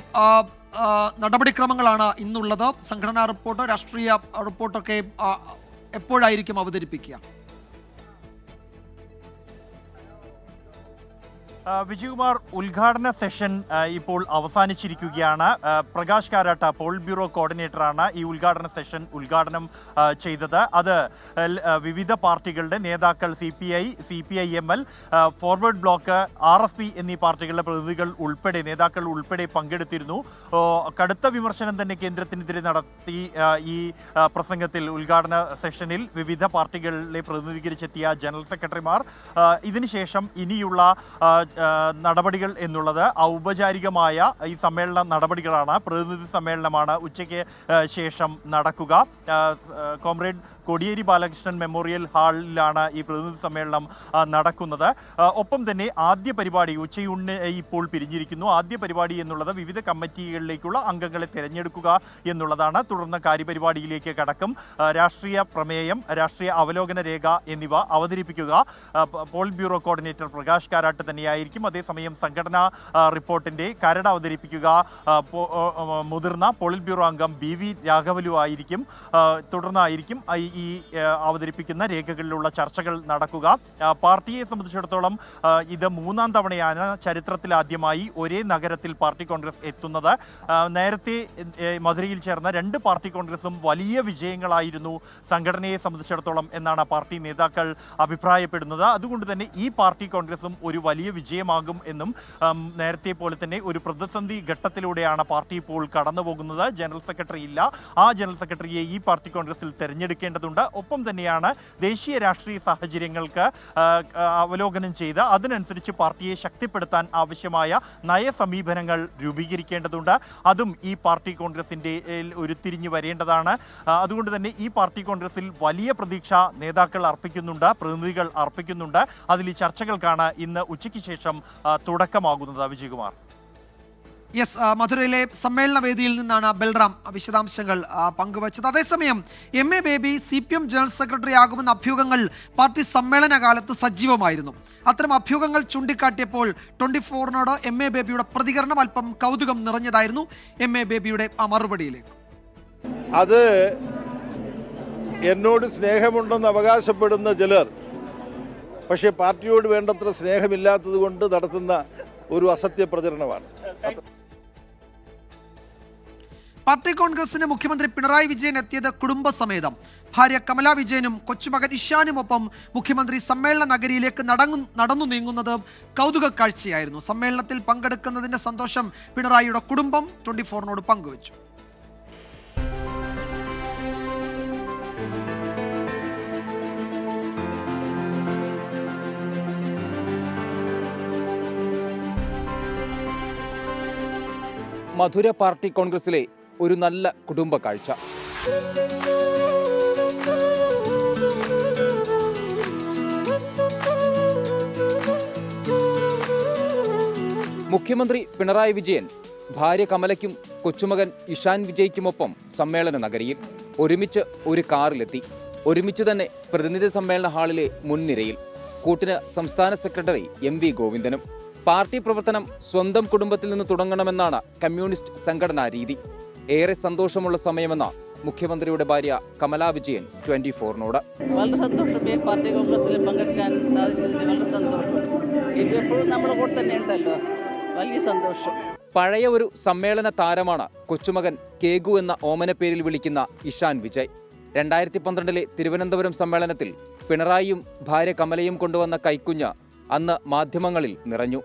നടപടിക്രമങ്ങളാണ് ഇന്നുള്ളത്? സംഘടനാ റിപ്പോർട്ടോ രാഷ്ട്രീയ റിപ്പോർട്ടൊക്കെ എപ്പോഴായിരിക്കും അവതരിപ്പിക്കുക? വിജയകുമാർ, ഉദ്ഘാടന സെഷൻ ഇപ്പോൾ അവസാനിച്ചിരിക്കുകയാണ്. പ്രകാശ് കാരാട്ട് പോൾ ബ്യൂറോ കോർഡിനേറ്ററാണ് ഈ ഉദ്ഘാടന സെഷൻ ഉദ്ഘാടനം ചെയ്തത്. അത് വിവിധ പാർട്ടികളുടെ നേതാക്കൾ CPI, CPIML, forward block, RSP എന്നീ പാർട്ടികളുടെ പ്രതിനിധികൾ ഉൾപ്പെടെ നേതാക്കൾ ഉൾപ്പെടെ പങ്കെടുത്തിരുന്നു. കടുത്ത വിമർശനം തന്നെ കേന്ദ്രത്തിനെതിരെ നടത്തി ഈ പ്രസംഗത്തിൽ ഉദ്ഘാടന സെഷനിൽ വിവിധ പാർട്ടികളെ പ്രതിനിധീകരിച്ചെത്തിയ ജനറൽ സെക്രട്ടറിമാർ. ഇതിനുശേഷം ഇനിയുള്ള നടപടികൾ എന്നുള്ളത് ഔപചാരികമായ ഈ സമ്മേളന നടപടികളാണ്. പ്രതിനിധി സമ്മേളനമാണ് ഉച്ചയ്ക്ക് ശേഷം നടക്കുക. കോമ്രേഡ് കോടിയേരി ബാലകൃഷ്ണൻ മെമ്മോറിയൽ ഹാളിലാണ് ഈ പ്രതിനിധി സമ്മേളനം നടക്കുന്നത്. ഒപ്പം തന്നെ ആദ്യ പരിപാടി ഉച്ചയൂണിന് ഇപ്പോൾ പിരിഞ്ഞിരിക്കുന്നു. ആദ്യ പരിപാടി എന്നുള്ളത് വിവിധ കമ്മിറ്റികളിലേക്കുള്ള അംഗങ്ങളെ തിരഞ്ഞെടുക്കുക എന്നുള്ളതാണ്. തുടർന്ന് കാര്യപരിപാടിയിലേക്ക് കടക്കും. രാഷ്ട്രീയ പ്രമേയം, രാഷ്ട്രീയ അവലോകന രേഖ എന്നിവ അവതരിപ്പിക്കുക politburo coordinator Prakash Karat തന്നെയായിരിക്കും. അതേസമയം സംഘടനാ റിപ്പോർട്ടിന്റെ കരട് അവതരിപ്പിക്കുക മുതിർന്ന പോളിറ്റ് ബ്യൂറോ അംഗം BV രാഘവലു ആയിരിക്കും. തുടർന്നായിരിക്കും ഈ അവതരിപ്പിക്കുന്ന രേഖകളിലുള്ള ചർച്ചകൾ നടക്കുക. പാർട്ടിയെ സംബന്ധിച്ചിടത്തോളം ഇത് മൂന്നാം തവണയാണ് ചരിത്രത്തിലാദ്യമായി ഒരേ നഗരത്തിൽ പാർട്ടി കോൺഗ്രസ് എത്തുന്നത്. നേരത്തെ മധുരയിൽ ചേർന്ന 2 പാർട്ടി കോൺഗ്രസും വലിയ വിജയങ്ങളായിരുന്നു സംഘടനയെ സംബന്ധിച്ചിടത്തോളം എന്നാണ് പാർട്ടി നേതാക്കൾ അഭിപ്രായപ്പെടുന്നത്. അതുകൊണ്ട് തന്നെ ഈ പാർട്ടി കോൺഗ്രസും ഒരു വലിയ വിജയമാകും എന്നും നേരത്തെ പോലെ തന്നെ ഒരു പ്രതിസന്ധി ഘട്ടത്തിലൂടെയാണ് പാർട്ടി ഇപ്പോൾ കടന്നു പോകുന്നത്. ജനറൽ സെക്രട്ടറി ഇല്ല. ആ ജനറൽ സെക്രട്ടറിയെ ഈ പാർട്ടി കോൺഗ്രസിൽ തെരഞ്ഞെടുക്കേണ്ടതുണ്ട്. ഒപ്പം തന്നെയാണ് ദേശീയ രാഷ്ട്രീയ സാഹചര്യങ്ങൾക്ക് അവലോകനം ചെയ്ത് അതിനനുസരിച്ച് പാർട്ടിയെ ശക്തിപ്പെടുത്താൻ ആവശ്യമായ നയസമീപനങ്ങൾ രൂപീകരിക്കേണ്ടതുണ്ട്. അതും ഈ പാർട്ടി കോൺഗ്രസിൻ്റെ ഉരുത്തിരിഞ്ഞു വരേണ്ടതാണ്. അതുകൊണ്ട് തന്നെ ഈ പാർട്ടി കോൺഗ്രസിൽ വലിയ പ്രതീക്ഷ നേതാക്കൾ അർപ്പിക്കുന്നുണ്ട്, പ്രതിനിധികൾ അർപ്പിക്കുന്നുണ്ട്. അതിൽ ഈ ചർച്ചകൾക്കാണ് ഇന്ന് ഉച്ചയ്ക്ക് ശേഷം തുടക്കമാകുന്നത്. വിജയകുമാർ. യെസ്, മധുരയിലെ സമ്മേളന വേദിയിൽ നിന്നാണ് ബൽറാം വിശദാംശങ്ങൾ പങ്കുവച്ചത്. അതേസമയം MA Baby CPM general secretary ആകുമെന്ന അഭ്യൂഹങ്ങൾ പാർട്ടി സമ്മേളന കാലത്ത് സജീവമായിരുന്നു. അത്തരം അഭ്യൂഹങ്ങൾ ചൂണ്ടിക്കാട്ടിയപ്പോൾ 24-നോട് MA ബേബിയുടെ പ്രതികരണം അല്പം കൗതുകം നിറഞ്ഞതായിരുന്നു. MA ബേബിയുടെ ആ മറുപടിയിലേക്ക്. അത് എന്നോട് സ്നേഹമുണ്ടെന്ന് അവകാശപ്പെടുന്ന ചിലർ പക്ഷേ പാർട്ടിയോട് വേണ്ടത്ര സ്നേഹമില്ലാത്തത് കൊണ്ട് നടത്തുന്ന ഒരു അസത്യ പ്രചരണമാണ്. പാർട്ടി കോൺഗ്രസിന് മുഖ്യമന്ത്രി പിണറായി വിജയൻ എത്തിയത് കുടുംബസമേതം. ഭാര്യ കമല വിജയനും കൊച്ചുമകൻ ഇഷാനുമൊപ്പം മുഖ്യമന്ത്രി സമ്മേളന നഗരിയിലേക്ക് നടന്നു നീങ്ങുന്നത് കൗതുക കാഴ്ചയായിരുന്നു. സമ്മേളനത്തിൽ പങ്കെടുക്കുന്നതിന്റെ സന്തോഷം പിണറായിയുടെ കുടുംബം 24-നോട് പങ്കുവച്ചു. മധുര പാർട്ടി കോൺഗ്രസിലെ ഒരു നല്ല കുടുംബ കാഴ്ച. മുഖ്യമന്ത്രി പിണറായി വിജയൻ ഭാര്യ കമലയ്ക്കും കൊച്ചുമകൻ ഇഷാൻ വിജയ്ക്കുമൊപ്പം സമ്മേളന നഗരിയിൽ. ഒരുമിച്ച് ഒരു കാറിലെത്തി. ഒരുമിച്ച് തന്നെ പ്രതിനിധി സമ്മേളന ഹാളിലെ മുൻനിരയിൽ. കൂട്ടിന് സംസ്ഥാന സെക്രട്ടറി MV ഗോവിന്ദനും. പാർട്ടി പ്രവർത്തനം സ്വന്തം കുടുംബത്തിൽ നിന്ന് തുടങ്ങണമെന്നാണ് കമ്മ്യൂണിസ്റ്റ് സംഘടനാ രീതി. ഏറെ സന്തോഷമുള്ള സമയമെന്ന മുഖ്യമന്ത്രിയുടെ ഭാര്യ കമലാ വിജയൻ 24-നോട്. വളരെ സന്തോഷം. ഈ പാർട്ടി കോൺഗ്രസിൽ പങ്കെടുക്കാൻ സാധിച്ചതിന് വളരെ സന്തോഷം. ഇത് എപ്പോഴും നമ്മുടെ കൂടെ തന്നെ ഉണ്ടല്ലോ, വലിയ സന്തോഷം. പഴയ ഒരു സമ്മേളന താരമാണ് കൊച്ചുമകൻ കേഗു എന്ന ഓമനപ്പേരിൽ വിളിക്കുന്ന ഇഷാൻ വിജയ്. 2012 തിരുവനന്തപുരം സമ്മേളനത്തിൽ പിണറായിയും ഭാര്യ കമലയും കൊണ്ടുവന്ന കൈക്കുഞ്ഞ് അന്ന് മാധ്യമങ്ങളിൽ നിറഞ്ഞു.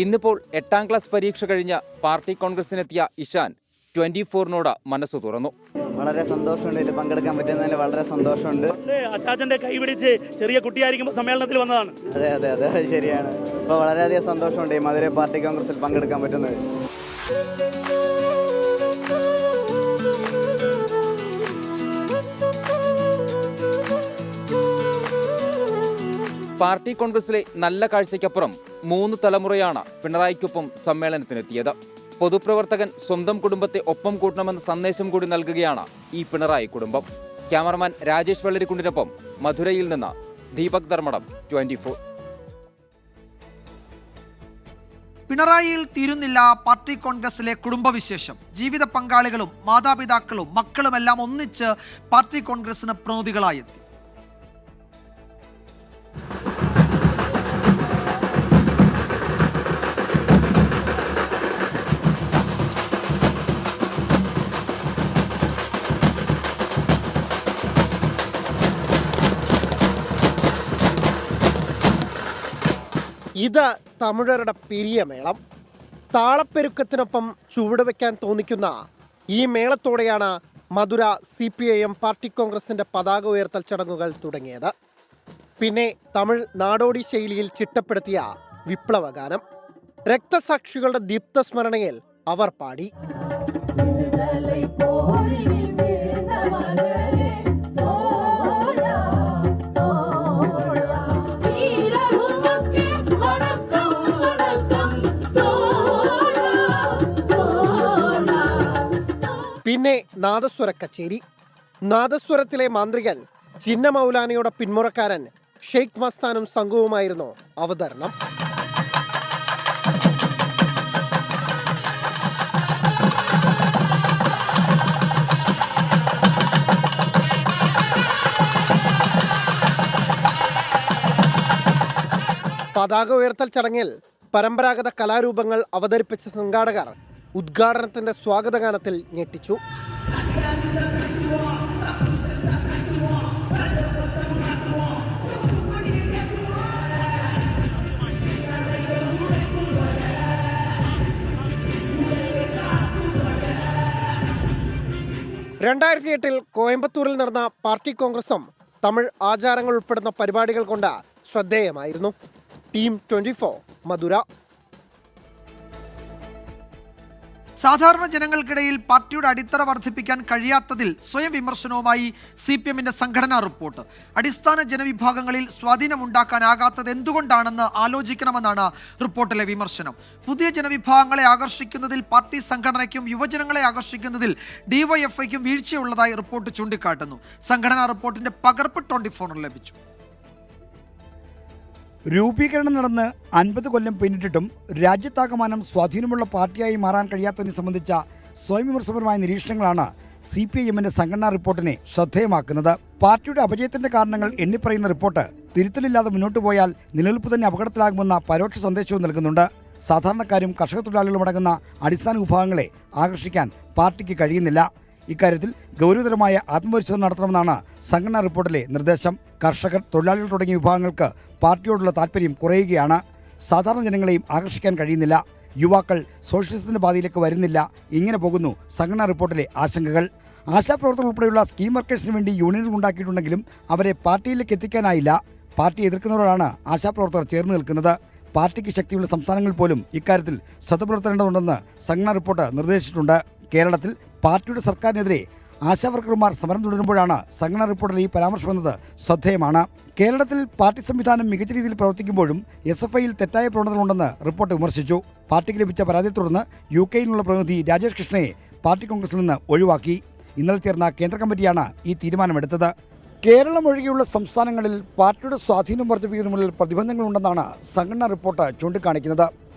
ഇന്നിപ്പോൾ 8ാം ക്ലാസ് പരീക്ഷ കഴിഞ്ഞ് പാർട്ടി കോൺഗ്രസിനെത്തിയ ഇഷാൻ 24-നോട് മനസ്സു തുറന്നു. വളരെ സന്തോഷമുണ്ട്, ഇതിൽ പങ്കെടുക്കാൻ പറ്റുന്നതിൽ വളരെ സന്തോഷമുണ്ട്. അച്ചാച്ചന്റെ കൈ പിടിച്ച് ചെറിയ കുട്ടിയായിരിക്കുമ്പോൾ സമ്മേളനത്തിൽ വന്നതാണ്. അതെ അതെ അതെ ശരിയാണ്. ഇപ്പോൾ വളരെയധികം സന്തോഷമുണ്ട് ഈ മധുരൈ പാർട്ടി കോൺഗ്രസിൽ പങ്കെടുക്കാൻ പറ്റുന്നത്. പാർട്ടി കോൺഗ്രസിലെ നല്ല കാഴ്ചയ്ക്കപ്പുറം 3 തലമുറയാണ് പിണറായിക്കൊപ്പം സമ്മേളനത്തിനെത്തിയത്. പൊതുപ്രവർത്തകൻ സ്വന്തം കുടുംബത്തെ ഒപ്പം കൂട്ടണമെന്ന സന്ദേശം കൂടി നൽകുകയാണ് ഈ പിണറായി കുടുംബം. ക്യാമറമാൻ രാജേഷ് വെള്ളരിക്കുണ്ടിനൊപ്പം മധുരയിൽ നിന്ന് ദീപക് ധർമ്മടം, 24. പിണറായിയിൽ തീരുന്നില്ല പാർട്ടി കോൺഗ്രസിലെ കുടുംബവിശേഷം. ജീവിത പങ്കാളികളും മാതാപിതാക്കളും മക്കളുമെല്ലാം ഒന്നിച്ച് പാർട്ടി കോൺഗ്രസിന് പ്രതിനിധികളായെത്തി. ഇത് തമിഴരുടെ പിരിയമേളം. താളപ്പെരുക്കത്തിനൊപ്പം ചുവടുവെക്കാൻ തോന്നിക്കുന്ന ഈ മേളത്തോടെയാണ് മധുര CPIM പാർട്ടി കോൺഗ്രസിന്റെ പതാക ഉയർത്തൽ ചടങ്ങുകൾ തുടങ്ങിയത്. പിന്നെ തമിഴ് നാടോടി ശൈലിയിൽ ചിട്ടപ്പെടുത്തിയ വിപ്ലവഗാനം. രക്തസാക്ഷികളുടെ ദീപ്തസ്മരണയിൽ അവർ പാടി. പിന്നെ നാദസ്വര കച്ചേരി. നാദസ്വരത്തിലെ മാന്ത്രികൻ ചിന്ന മൗലാനയുടെ പിന്മുറക്കാരൻ ഷെയ്ഖ് മസ്താനും സംഘവുമായിരുന്നു അവതരണം. പതാക ഉയർത്തൽ ചടങ്ങിൽ പരമ്പരാഗത കലാരൂപങ്ങൾ അവതരിപ്പിച്ച സംഘാടകർ ഉദ്ഘാടനത്തിന്റെ സ്വാഗതഗാനത്തിൽ ഞെട്ടിച്ചു. ൽ കോയമ്പത്തൂരിൽ നടന്ന പാർട്ടി കോൺഗ്രസും തമിഴ് ആചാരങ്ങൾ ഉൾപ്പെടുന്ന പരിപാടികൾ കൊണ്ട് ശ്രദ്ധേയമായിരുന്നു. ടീം 24 മധുര. സാധാരണ ജനങ്ങൾക്കിടയിൽ പാർട്ടിയുടെ അടിത്തറ വർദ്ധിപ്പിക്കാൻ കഴിയാത്തതിൽ സ്വയം വിമർശനവുമായി CPMന്റെ സംഘടനാ റിപ്പോർട്ട്. അടിസ്ഥാന ജനവിഭാഗങ്ങളിൽ സ്വാധീനമുണ്ടാക്കാനാകാത്തത് എന്തുകൊണ്ടാണെന്ന് ആലോചിക്കണമെന്നാണ് റിപ്പോർട്ടിലെ വിമർശനം. പുതിയ ജനവിഭാഗങ്ങളെ ആകർഷിക്കുന്നതിൽ പാർട്ടി സംഘടനയ്ക്കും യുവജനങ്ങളെ ആകർഷിക്കുന്നതിൽ DYFIക്കും വീഴ്ചയുള്ളതായി റിപ്പോർട്ട് ചൂണ്ടിക്കാട്ടുന്നു. സംഘടനാ റിപ്പോർട്ടിന്റെ പകർപ്പ് 24 ലഭിച്ചു. രൂപീകരണം നടന്ന് 50 കൊല്ലം പിന്നിട്ടിട്ടും രാജ്യത്താകമാനം സ്വാധീനമുള്ള പാർട്ടിയായി മാറാൻ കഴിയാത്തതിനെ സംബന്ധിച്ച സ്വയം വിമർശനപരമായ നിരീക്ഷണങ്ങളാണ് CPIMന്റെ സംഘടനാ റിപ്പോർട്ടിനെ ശ്രദ്ധേയമാക്കുന്നത്. പാർട്ടിയുടെ അപജയത്തിന്റെ കാരണങ്ങൾ എണ്ണിപ്പറയുന്ന റിപ്പോർട്ട് തിരുത്തലില്ലാതെ മുന്നോട്ട് പോയാൽ നിലനിൽപ്പ് തന്നെ അപകടത്തിലാകുമെന്ന പരോക്ഷ സന്ദേശവും നൽകുന്നുണ്ട്. സാധാരണക്കാരും കർഷക തൊഴിലാളികളും അടങ്ങുന്ന അടിസ്ഥാന വിഭാഗങ്ങളെ ആകർഷിക്കാൻ പാർട്ടിക്ക് കഴിയുന്നില്ല. ഇക്കാര്യത്തിൽ ഗൗരവതരമായ ആത്മപരിശോധന നടത്തണമെന്നാണ് സംഘടനാ റിപ്പോർട്ടിലെ നിർദ്ദേശം. കർഷകർ, തൊഴിലാളികൾ തുടങ്ങിയ വിഭാഗങ്ങൾക്ക് പാർട്ടിയോടുള്ള താല്പര്യം കുറയുകയാണ്. സാധാരണ ജനങ്ങളെയും ആകർഷിക്കാൻ കഴിയുന്നില്ല. യുവാക്കൾ സോഷ്യലിസത്തിന്റെ പാതയിലേക്ക് വരുന്നില്ല. ഇങ്ങനെ പോകുന്നു സംഘടനാ റിപ്പോർട്ടിലെ ആശങ്കകൾ. ആശാപ്രവർത്തകർ ഉൾപ്പെടെയുള്ള സ്കീം വർക്കേഴ്സിന് വേണ്ടി യൂണിയനുകൾ ഉണ്ടാക്കിയിട്ടുണ്ടെങ്കിലും അവരെ പാർട്ടിയിലേക്ക് എത്തിക്കാനായില്ല. പാർട്ടി എതിർക്കുന്നവരോടാണ് ആശാപ്രവർത്തകർ ചേർന്ന് നിൽക്കുന്നത്. പാർട്ടിക്ക് ശക്തിയുള്ള സംസ്ഥാനങ്ങൾ പോലും ഇക്കാര്യത്തിൽ ശ്രദ്ധ പുലർത്തേണ്ടതുണ്ടെന്ന് സംഘടനാ റിപ്പോർട്ട് നിർദ്ദേശിച്ചിട്ടുണ്ട്. കേരളത്തിൽ പാർട്ടിയുടെ സർക്കാരിനെതിരെ ആശാവർക്കർമാർ സമരം തുടരുമ്പോഴാണ് സംഘടനാ റിപ്പോർട്ടിൽ ഈ പരാമർശമെന്നത് ശ്രദ്ധേയമാണ്. കേരളത്തിൽ പാർട്ടി സംവിധാനം മികച്ച രീതിയിൽ പ്രവർത്തിക്കുമ്പോഴും SFIയിൽ തെറ്റായ പ്രവണതകളുണ്ടെന്ന് റിപ്പോർട്ട് വിമർശിച്ചു. പാർട്ടിക്ക് ലഭിച്ച പരാതിയെ തുടർന്ന് UK നിന്നുള്ള പ്രതിനിധി രാജേഷ് കൃഷ്ണയെ പാർട്ടി കോൺഗ്രസിൽ നിന്ന് ഒഴിവാക്കി. ഇന്നലെ ചേർന്ന കേന്ദ്ര കമ്മിറ്റിയാണ് ഈ തീരുമാനമെടുത്തത്. കേരളം ഒഴികെയുള്ള സംസ്ഥാനങ്ങളിൽ പാർട്ടിയുടെ സ്വാധീനം വർദ്ധിപ്പിക്കുന്നതിനുള്ള പ്രതിബന്ധങ്ങളുണ്ടെന്നാണ് സംഘടനാ റിപ്പോർട്ട് ചൂണ്ടിക്കാണിക്കുന്നത്.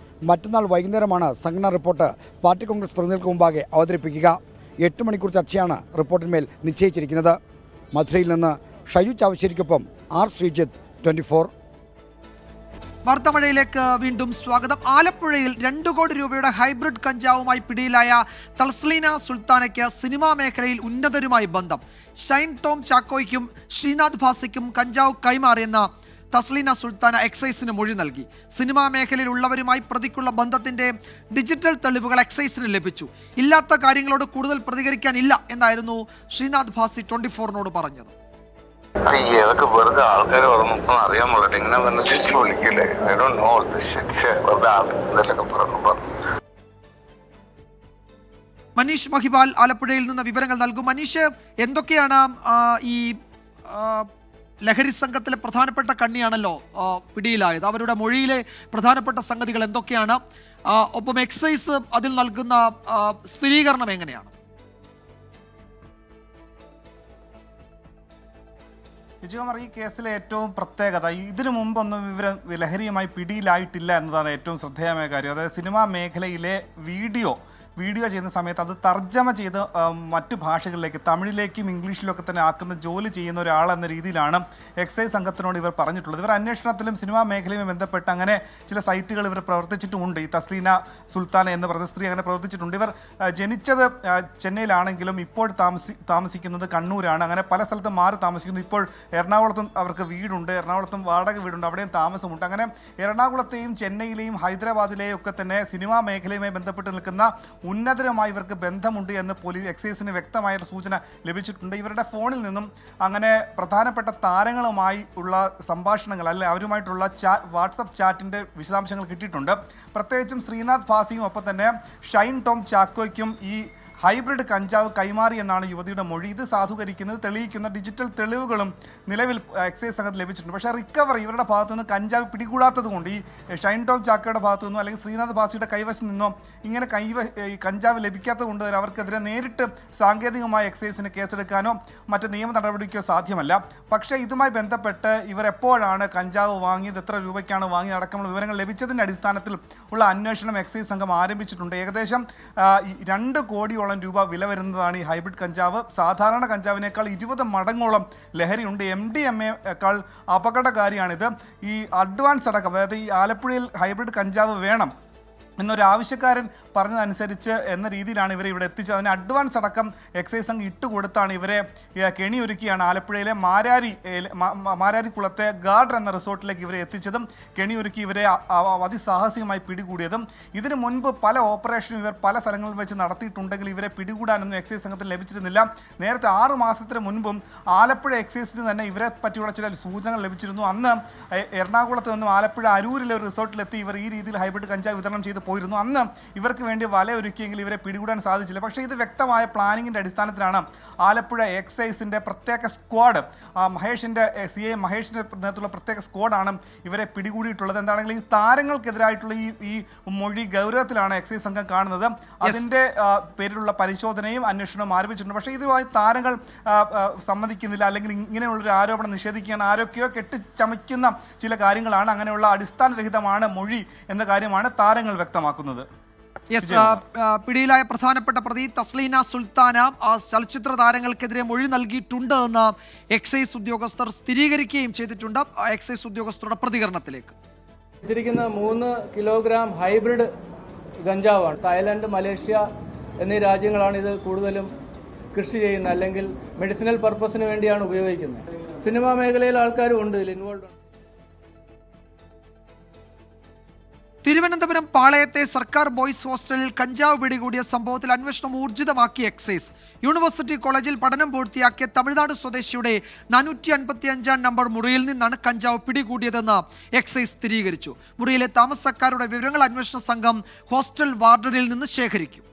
മറ്റന്നാൾ വൈകുന്നേരമാണ് സംഘടനാ റിപ്പോർട്ട് പാർട്ടി കോൺഗ്രസ് പ്രതിനിധികൾക്ക് മുമ്പാകെ അവതരിപ്പിക്കുക. 8 മണിക്കൂർ ചർച്ചയാണ് റിപ്പോർട്ടിന്മേൽ നിശ്ചയിച്ചിരിക്കുന്നത്. മധുരയിൽ നിന്ന് ഷൈജു ചാവശ്ശേരിക്കൊപ്പം ആർ ശ്രീജിത്ത്, 24. വാർത്താമഴയിലേക്ക് വീണ്ടും സ്വാഗതം. ആലപ്പുഴയിൽ 2 കോടി രൂപയുടെ ഹൈബ്രിഡ് കഞ്ചാവുമായി പിടിയിലായ തസ്ലീന സുൽത്താനയ്ക്ക് സിനിമാ മേഖലയിൽ ഉന്നതരുമായി ബന്ധം. ഷൈൻ ടോം ചാക്കോയ്ക്കും ശ്രീനാഥ് ഭാസിക്കും കഞ്ചാവ് കൈമാറിയെന്ന തസ്ലീന സുൽത്താന എക്സൈസിന് മൊഴി നൽകി. സിനിമാ മേഖലയിൽ ഉള്ളവരുമായി പ്രതിക്കുള്ള ബന്ധത്തിന്റെ ഡിജിറ്റൽ തെളിവുകൾ എക്സൈസിന് ലഭിച്ചു. ഇല്ലാത്ത കാര്യങ്ങളോട് കൂടുതൽ പ്രതികരിക്കാനില്ല എന്നായിരുന്നു ശ്രീനാഥ് ഭാസി 24നോട് പറഞ്ഞത്. അതൊക്കെ വെറുതെ ആൾക്കാർ അറിയാൻ പാടില്ല, ഇങ്ങനെ തന്നെ ചുറ്റി വിളിക്കില്ലേ. മനീഷ് മഹിപാൽ ആലപ്പുഴയിൽ നിന്ന് വിവരങ്ങൾ നൽകും. മനീഷ്, എന്തൊക്കെയാണ് ഈ ലഹരി സംഘത്തിലെ പ്രധാനപ്പെട്ട കണ്ണിയാണല്ലോ പിടിയിലായത്, അവരുടെ മൊഴിയിലെ പ്രധാനപ്പെട്ട സംഗതികൾ എന്തൊക്കെയാണ്? ഒപ്പം എക്സൈസ് അതിൽ നൽകുന്ന സ്ഥിരീകരണം എങ്ങനെയാണ്? വിജയകുമാർ, ഈ കേസിലെ ഏറ്റവും പ്രത്യേകത ഇതിനു മുമ്പൊന്നും ഇവർ ലഹരിയുമായി പിടിയിലായിട്ടില്ല എന്നതാണ് ഏറ്റവും ശ്രദ്ധേയമായ കാര്യം. അതായത് സിനിമാ മേഖലയിലെ വീഡിയോ ചെയ്യുന്ന സമയത്ത് അത് തർജ്ജമ ചെയ്ത് മറ്റു ഭാഷകളിലേക്ക്, തമിഴിലേക്കും ഇംഗ്ലീഷിലൊക്കെ തന്നെ ആക്കുന്ന ജോലി ചെയ്യുന്ന ഒരാളെന്ന രീതിയിലാണ് എക്സൈസ് സംഘത്തിനോട് ഇവർ പറഞ്ഞിട്ടുള്ളത്. ഇവർ അന്വേഷണത്തിലും സിനിമാ മേഖലയുമായി ബന്ധപ്പെട്ട് അങ്ങനെ ചില സൈറ്റുകൾ ഇവർ പ്രവർത്തിച്ചിട്ടുമുണ്ട്. ഈ തസ്ലീന സുൽത്താന എന്ന് പറയുന്ന സ്ത്രീ അങ്ങനെ പ്രവർത്തിച്ചിട്ടുണ്ട്. ഇവർ ജനിച്ചത് ചെന്നൈയിലാണെങ്കിലും ഇപ്പോൾ താമസിക്കുന്നത് കണ്ണൂരാണ്. അങ്ങനെ പല സ്ഥലത്തും മാറി താമസിക്കുന്നു. ഇപ്പോൾ എറണാകുളത്തും അവർക്ക് വീടുണ്ട്, എറണാകുളത്തും വാടക വീടുണ്ട്, അവിടെയും താമസമുണ്ട്. അങ്ങനെ എറണാകുളത്തെയും ചെന്നൈയിലെയും ഹൈദരാബാദിലെയും ഒക്കെ തന്നെ സിനിമാ മേഖലയുമായി ബന്ധപ്പെട്ട് നിൽക്കുന്ന ഉന്നതരുമായി ഇവർക്ക് ബന്ധമുണ്ട് എന്ന് എക്സൈസിന് വ്യക്തമായ സൂചന ലഭിച്ചിട്ടുണ്ട്. ഇവരുടെ ഫോണിൽ നിന്നും അങ്ങനെ പ്രധാനപ്പെട്ട താരങ്ങളുമായി ഉള്ള സംഭാഷണങ്ങൾ, അല്ലെ അവരുമായിട്ടുള്ള വാട്സപ്പ് ചാറ്റിൻ്റെ വിശദാംശങ്ങൾ കിട്ടിയിട്ടുണ്ട്. പ്രത്യേകിച്ചും ശ്രീനാഥ് ഭാസിയും ഒപ്പം തന്നെ ഷൈൻ ടോം ചാക്കോയ്ക്കും ഈ ഹൈബ്രിഡ് കഞ്ചാവ് കൈമാറി എന്നാണ് യുവതിയുടെ മൊഴി. ഇത് സാധൂകരിക്കുന്നത് തെളിയിക്കുന്ന ഡിജിറ്റൽ തെളിവുകളും നിലവിൽ എക്സൈസ് സംഘത്തിൽ ലഭിച്ചിട്ടുണ്ട്. പക്ഷേ റിക്കവറി ഇവരുടെ ഭാഗത്തു നിന്ന് കഞ്ചാവ് പിടികൂടാത്തത് കൊണ്ട്, ഈ ഷൈൻ ടോം ചാക്കോയുടെ ഭാഗത്തു നിന്നോ അല്ലെങ്കിൽ ശ്രീനാഥ് ഭാസിയുടെ കൈവശം നിന്നോ ഇങ്ങനെ ഈ കഞ്ചാവ് ലഭിക്കാത്തത് കൊണ്ട് തന്നെ അവർക്കെതിരെ നേരിട്ട് സാങ്കേതികമായി എക്സൈസിന് കേസെടുക്കാനോ മറ്റ് നിയമ നടപടിക്കോ സാധ്യമല്ല. പക്ഷേ ഇതുമായി ബന്ധപ്പെട്ട് ഇവർ എപ്പോഴാണ് കഞ്ചാവ് വാങ്ങിയത്, എത്ര രൂപയ്ക്കാണ് വാങ്ങിയത് അടക്കമുള്ള വിവരങ്ങൾ ലഭിച്ചതിൻ്റെ അടിസ്ഥാനത്തിൽ ഉള്ള അന്വേഷണം എക്സൈസ് സംഘം ആരംഭിച്ചിട്ടുണ്ട്. ഏകദേശം 2 കോടിയോളം രൂപ വില വരുന്നതാണ് ഈ ഹൈബ്രിഡ് കഞ്ചാവ്. സാധാരണ കഞ്ചാവിനേക്കാൾ 20 മടങ്ങോളം ലഹരിയുണ്ട്. MDMA-യേക്കാൾ അപകടകാരിയാണിത്. ഈ അഡ്വാൻസ് അടക്കം, അതായത് ഈ ആലപ്പുഴയിൽ ഹൈബ്രിഡ് കഞ്ചാവ് വേണം എന്നൊരു ആവശ്യക്കാരൻ പറഞ്ഞതനുസരിച്ച് എന്ന രീതിയിലാണ് ഇവരെ ഇവിടെ എത്തിച്ചത്. അതിന് അഡ്വാൻസ് അടക്കം എക്സൈസ് സംഘം ഇട്ടുകൊടുത്താണ് ഇവരെ കെണിയൊരുക്കിയാണ് ആലപ്പുഴയിലെ മാരാരിക്കുളത്തെ ഗാർഡർ എന്ന റിസോർട്ടിലേക്ക് ഇവരെ എത്തിച്ചതും കെണിയൊരുക്കി ഇവരെ അതിസാഹസികമായി പിടികൂടിയതും. ഇതിനു മുൻപ് പല ഓപ്പറേഷനും ഇവർ പല സ്ഥലങ്ങളിൽ വെച്ച് നടത്തിയിട്ടുണ്ടെങ്കിൽ ഇവരെ പിടികൂടാനൊന്നും എക്സൈസ് സംഘത്തിന് ലഭിച്ചിരുന്നില്ല. നേരത്തെ 6 മാസത്തിന് മുൻപും ആലപ്പുഴ എക്സൈസിന് തന്നെ ഇവരെ പറ്റിയുള്ള ചില സൂചനകൾ ലഭിച്ചിരുന്നു. അന്ന് എറണാകുളത്ത് നിന്നും ആലപ്പുഴ അരൂരിലെ ഒരു റിസോർട്ടിലെത്തി ഇവർ ഈ രീതിയിൽ ഹൈബ്രിഡ് കഞ്ചാവ് വിതരണം ചെയ്ത് പോയിരുന്നു. അന്ന് ഇവർക്ക് വേണ്ടി വല ഒരുക്കിയെങ്കിൽ ഇവരെ പിടികൂടാൻ സാധിച്ചില്ല. പക്ഷേ ഇത് വ്യക്തമായ പ്ലാനിങ്ങിൻ്റെ അടിസ്ഥാനത്തിലാണ് ആലപ്പുഴ എക്സൈസിൻ്റെ പ്രത്യേക സ്ക്വാഡ്, മഹേഷിൻ്റെ CI മഹേഷിൻ്റെ നേതൃത്വത്തിലുള്ള പ്രത്യേക സ്ക്വാഡാണ് ഇവരെ പിടികൂടിയിട്ടുള്ളത്. എന്താണെങ്കിലും ഈ താരങ്ങൾക്കെതിരായിട്ടുള്ള ഈ മൊഴി ഗൗരവത്തിലാണ് എക്സൈസ് സംഘം കാണുന്നത്. അതിൻ്റെ പേരിലുള്ള പരിശോധനയും അന്വേഷണവും ആരംഭിച്ചിട്ടുണ്ട്. പക്ഷേ ഇതുമായി താരങ്ങൾ സമ്മതിക്കുന്നില്ല, അല്ലെങ്കിൽ ഇങ്ങനെയുള്ളൊരു ആരോപണം നിഷേധിക്കുകയാണ്. ആരൊക്കെയോ കെട്ടിച്ചമയ്ക്കുന്ന ചില കാര്യങ്ങളാണ്, അങ്ങനെയുള്ള അടിസ്ഥാനരഹിതമാണ് മൊഴി എന്ന കാര്യമാണ് താരങ്ങൾ വ്യക്തമാക്കുന്നത്. പിടിയിലായ പ്രധാനപ്പെട്ട പ്രതി തസ്ലീന സുൽത്താന ചലച്ചിത്ര താരങ്ങൾക്കെതിരെ മൊഴി നൽകിയിട്ടുണ്ട് എന്ന് എക്സൈസ് ഉദ്യോഗസ്ഥർ സ്ഥിരീകരിക്കുകയും ചെയ്തിട്ടുണ്ട്. എക്സൈസ് ഉദ്യോഗസ്ഥരുടെ പ്രതികരണത്തിലേക്ക്. 3 കിലോഗ്രാം ഹൈബ്രിഡ് ഗഞ്ചാവാണ്. തായ്ലൻഡ്, മലേഷ്യ എന്നീ രാജ്യങ്ങളാണ് ഇത് കൂടുതലും കൃഷി ചെയ്യുന്നത്, അല്ലെങ്കിൽ മെഡിസിനൽ പർപ്പസിന് വേണ്ടിയാണ് ഉപയോഗിക്കുന്നത്. സിനിമാ മേഖലയിലെ ആൾക്കാരും ഉണ്ട് ഇതിൽ ഇൻവോൾവ്. തിരുവനന്തപുരം പാളയത്തെ സർക്കാർ ബോയ്സ് ഹോസ്റ്റലിൽ കഞ്ചാവ് പിടികൂടിയ സംഭവത്തിൽ അന്വേഷണം ഊർജിതമാക്കി എക്സൈസ്. യൂണിവേഴ്സിറ്റി കോളേജിൽ പഠനം പൂർത്തിയാക്കിയ തമിഴ്നാട് സ്വദേശിയുടെ 455 നമ്പർ മുറിയിൽ നിന്നാണ് കഞ്ചാവ് പിടികൂടിയതെന്ന് എക്സൈസ് സ്ഥിരീകരിച്ചു. മുറിയിലെ താമസക്കാരുടെ വിവരങ്ങൾ അന്വേഷണ സംഘം ഹോസ്റ്റൽ വാർഡനിൽ നിന്ന് ശേഖരിക്കും.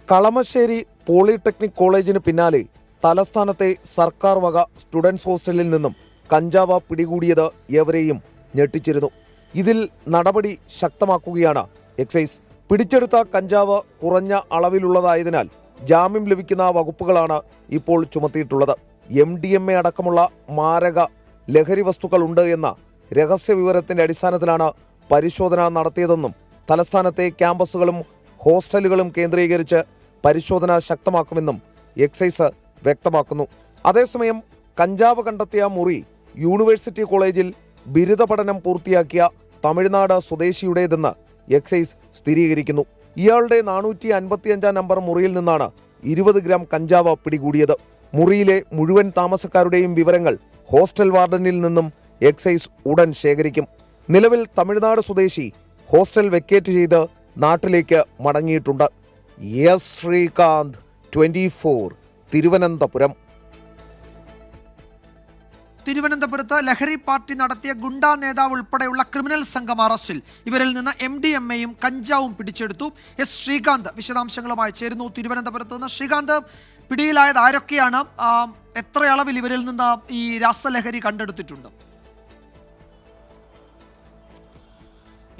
കളമശ്ശേരി പോളിടെക്നിക് കോളേജിന് പിന്നാലെ തലസ്ഥാനത്തെ സർക്കാർ വക സ്റ്റുഡൻസ് ഹോസ്റ്റലിൽ നിന്നും കഞ്ചാവ് പിടികൂടിയത് ഏവരെയും ഞെട്ടിച്ചിരുന്നു. ഇതിൽ നടപടി ശക്തമാക്കുകയാണ് എക്സൈസ്. പിടിച്ചെടുത്ത കഞ്ചാവ് കുറഞ്ഞ അളവിലുള്ളതായതിനാൽ ജാമ്യം ലഭിക്കുന്ന വകുപ്പുകളാണ് ഇപ്പോൾ ചുമത്തിയിട്ടുള്ളത്. MDMA അടക്കമുള്ള മാരക ലഹരി വസ്തുക്കൾ ഉണ്ട് എന്ന രഹസ്യ വിവരത്തിന്റെ അടിസ്ഥാനത്തിലാണ് പരിശോധന നടത്തിയതെന്നും തലസ്ഥാനത്തെ ക്യാമ്പസുകളും ഹോസ്റ്റലുകളും കേന്ദ്രീകരിച്ച് പരിശോധന ശക്തമാക്കുമെന്നും എക്സൈസ് വ്യക്തമാക്കുന്നു. അതേസമയം കഞ്ചാവ് കണ്ടെത്തിയ മുറി യൂണിവേഴ്സിറ്റി കോളേജിൽ ബിരുദ പഠനം പൂർത്തിയാക്കിയ തമിഴ്നാട് സ്വദേശിയുടേതെന്ന് എക്സൈസ് സ്ഥിരീകരിക്കുന്നു. ഇയാളുടെ 455 നമ്പർ മുറിയിൽ നിന്നാണ് 20 ഗ്രാം കഞ്ചാവ് പിടികൂടിയത്. മുറിയിലെ മുഴുവൻ താമസക്കാരുടെയും വിവരങ്ങൾ ഹോസ്റ്റൽ വാർഡനിൽ നിന്നും എക്സൈസ് ഉടൻ ശേഖരിക്കും. നിലവിൽ തമിഴ്നാട് സ്വദേശി ഹോസ്റ്റൽ വെക്കേറ്റ് ചെയ്ത് നാട്ടിലേക്ക് മടങ്ങിയിട്ടുണ്ട്. എസ് ശ്രീകാന്ത്, 24, തിരുവനന്തപുരം. തിരുവനന്തപുരത്ത് ലഹരി പാർട്ടി നടത്തിയ ഗുണ്ടാ നേതാവ് ഉൾപ്പെടെയുള്ള ക്രിമിനൽ സംഘം അറസ്റ്റിൽ. ഇവരിൽ നിന്ന് MDMAയും കഞ്ചാവും പിടിച്ചെടുത്തു. എസ് ശ്രീകാന്ത് വിശദാംശങ്ങളുമായി ചേരുന്നു തിരുവനന്തപുരത്ത് നിന്ന്. ശ്രീകാന്ത്, പിടിയിലായത് ആരൊക്കെയാണ്? എത്ര അളവിൽ ഇവരിൽ നിന്ന് ഈ രാസലഹരി കണ്ടെടുത്തിട്ടുണ്ട്?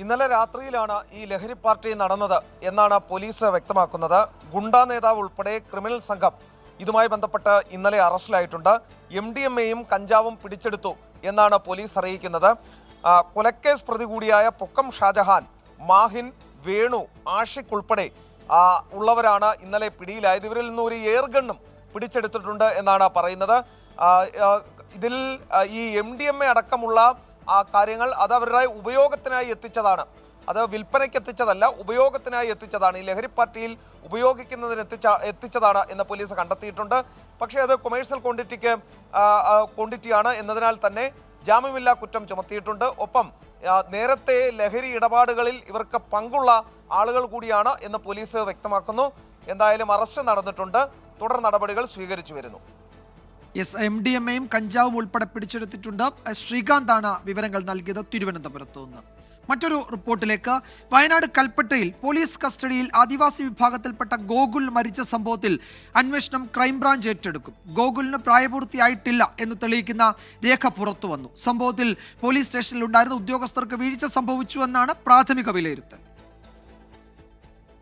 ഇന്നലെ രാത്രിയിലാണ് ഈ ലഹരി പാർട്ടി നടന്നത് എന്നാണ് പോലീസ് വ്യക്തമാക്കുന്നത്. ഗുണ്ടാ നേതാവ് ഉൾപ്പെടെ ക്രിമിനൽ സംഘം ഇതുമായി ബന്ധപ്പെട്ട് ഇന്നലെ അറസ്റ്റിലായിട്ടുണ്ട്. MDMAയും കഞ്ചാവും പിടിച്ചെടുത്തു എന്നാണ് പോലീസ് അറിയിക്കുന്നത്. കൊലക്കേസ് പ്രതി കൂടിയായ പൊക്കം ഷാജഹാൻ, മാഹിൻ, വേണു, ആഷിഖ് ഉൾപ്പെടെ ഉള്ളവരാണ് ഇന്നലെ പിടിയിലായത്. ഇവരിൽ നിന്ന് ഒരു എയർഗണ്ണും പിടിച്ചെടുത്തിട്ടുണ്ട് എന്നാണ് പറയുന്നത്. ഇതിൽ ഈ MDMA അടക്കമുള്ള കാര്യങ്ങൾ അത് അവരുടെ ഉപയോഗത്തിനായി എത്തിച്ചതാണ്. അത് വിൽപ്പനയ്ക്ക് എത്തിച്ചതല്ല, ഉപയോഗത്തിനായി എത്തിച്ചതാണ്. ഈ ലഹരി പാർട്ടിയിൽ ഉപയോഗിക്കുന്നതിന് എത്തിച്ചതാണ് എന്ന് പോലീസ് കണ്ടെത്തിയിട്ടുണ്ട്. പക്ഷേ അത് കൊമേഴ്സ്യൽ ക്വാണ്ടിറ്റിയാണ് എന്നതിനാൽ തന്നെ ജാമ്യമില്ലാ കുറ്റം ചുമത്തിയിട്ടുണ്ട്. ഒപ്പം നേരത്തെ ലഹരി ഇടപാടുകളിൽ ഇവർക്ക് പങ്കുള്ള ആളുകൾ കൂടിയാണ് എന്ന് പോലീസ് വ്യക്തമാക്കുന്നു. എന്തായാലും അറസ്റ്റ് നടന്നിട്ടുണ്ട്. തുടർ നടപടികൾ സ്വീകരിച്ചു വരുന്നു. MDMAയും കഞ്ചാവും ഉൾപ്പെടെ പിടിച്ചെടുത്തിട്ടുണ്ട്. ശ്രീകാന്താണ് വിവരങ്ങൾ നൽകിയത് തിരുവനന്തപുരത്ത് നിന്ന്. മറ്റൊരു റിപ്പോർട്ടിലേക്ക്. വയനാട് കൽപ്പറ്റയിൽ പോലീസ് കസ്റ്റഡിയിൽ ആദിവാസി വിഭാഗത്തിൽപ്പെട്ട ഗോകുൽ മരിച്ച സംഭവത്തിൽ അന്വേഷണം ക്രൈംബ്രാഞ്ച് ഏറ്റെടുക്കും. ഗോകുലിന് പ്രായപൂർത്തിയായിട്ടില്ല എന്ന് തെളിയിക്കുന്ന രേഖ പുറത്തു വന്നു. സംഭവത്തിൽ പോലീസ് സ്റ്റേഷനിൽ ഉണ്ടായിരുന്ന ഉദ്യോഗസ്ഥർക്ക് വീഴ്ച സംഭവിച്ചു എന്നാണ് പ്രാഥമിക വിലയിരുത്തൽ.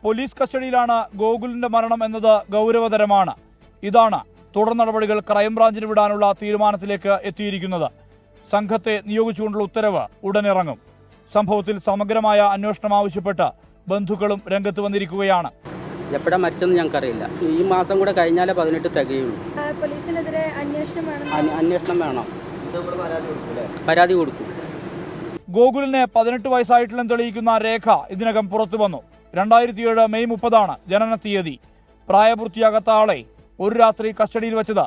പോലീസ് കസ്റ്റഡിയിലാണ് ഗോകുലിന്റെ മരണം എന്നത് ഗൗരവതരമാണ്. ഇതാണ് തുടർ നടപടികൾ ക്രൈംബ്രാഞ്ചിന് വിടാനുള്ള തീരുമാനത്തിലേക്ക് എത്തിയിരിക്കുന്നത്. സംഘത്തെ നിയോഗിച്ചുകൊണ്ടുള്ള ഉത്തരവ് ഉടനിറങ്ങും. സംഭവത്തിൽ സമഗ്രമായ അന്വേഷണം ആവശ്യപ്പെട്ട് ബന്ധുക്കളും രംഗത്ത് വന്നിരിക്കുകയാണ്. എപ്പോഴാണ് മരിച്ചെന്ന് ഞങ്ങൾക്കറിയില്ല. ഈ മാസം കൂടെ കഴിഞ്ഞാലേ 18 തികയുള്ളൂ. പോലീസിനെതിരെ അന്വേഷണം വേണം. പരാതി കൊടുക്കും. ഗോകുലിന് 18 വയസ്സായിട്ടില്ലെന്ന് തെളിയിക്കുന്ന രേഖ ഇതിനകം പുറത്തു വന്നു. 2007 മെയ് 30 ജനന തീയതി. പ്രായപൂർത്തിയാകാത്ത ആളെ ഒരു രാത്രി കസ്റ്റഡിയിൽ വെച്ചത്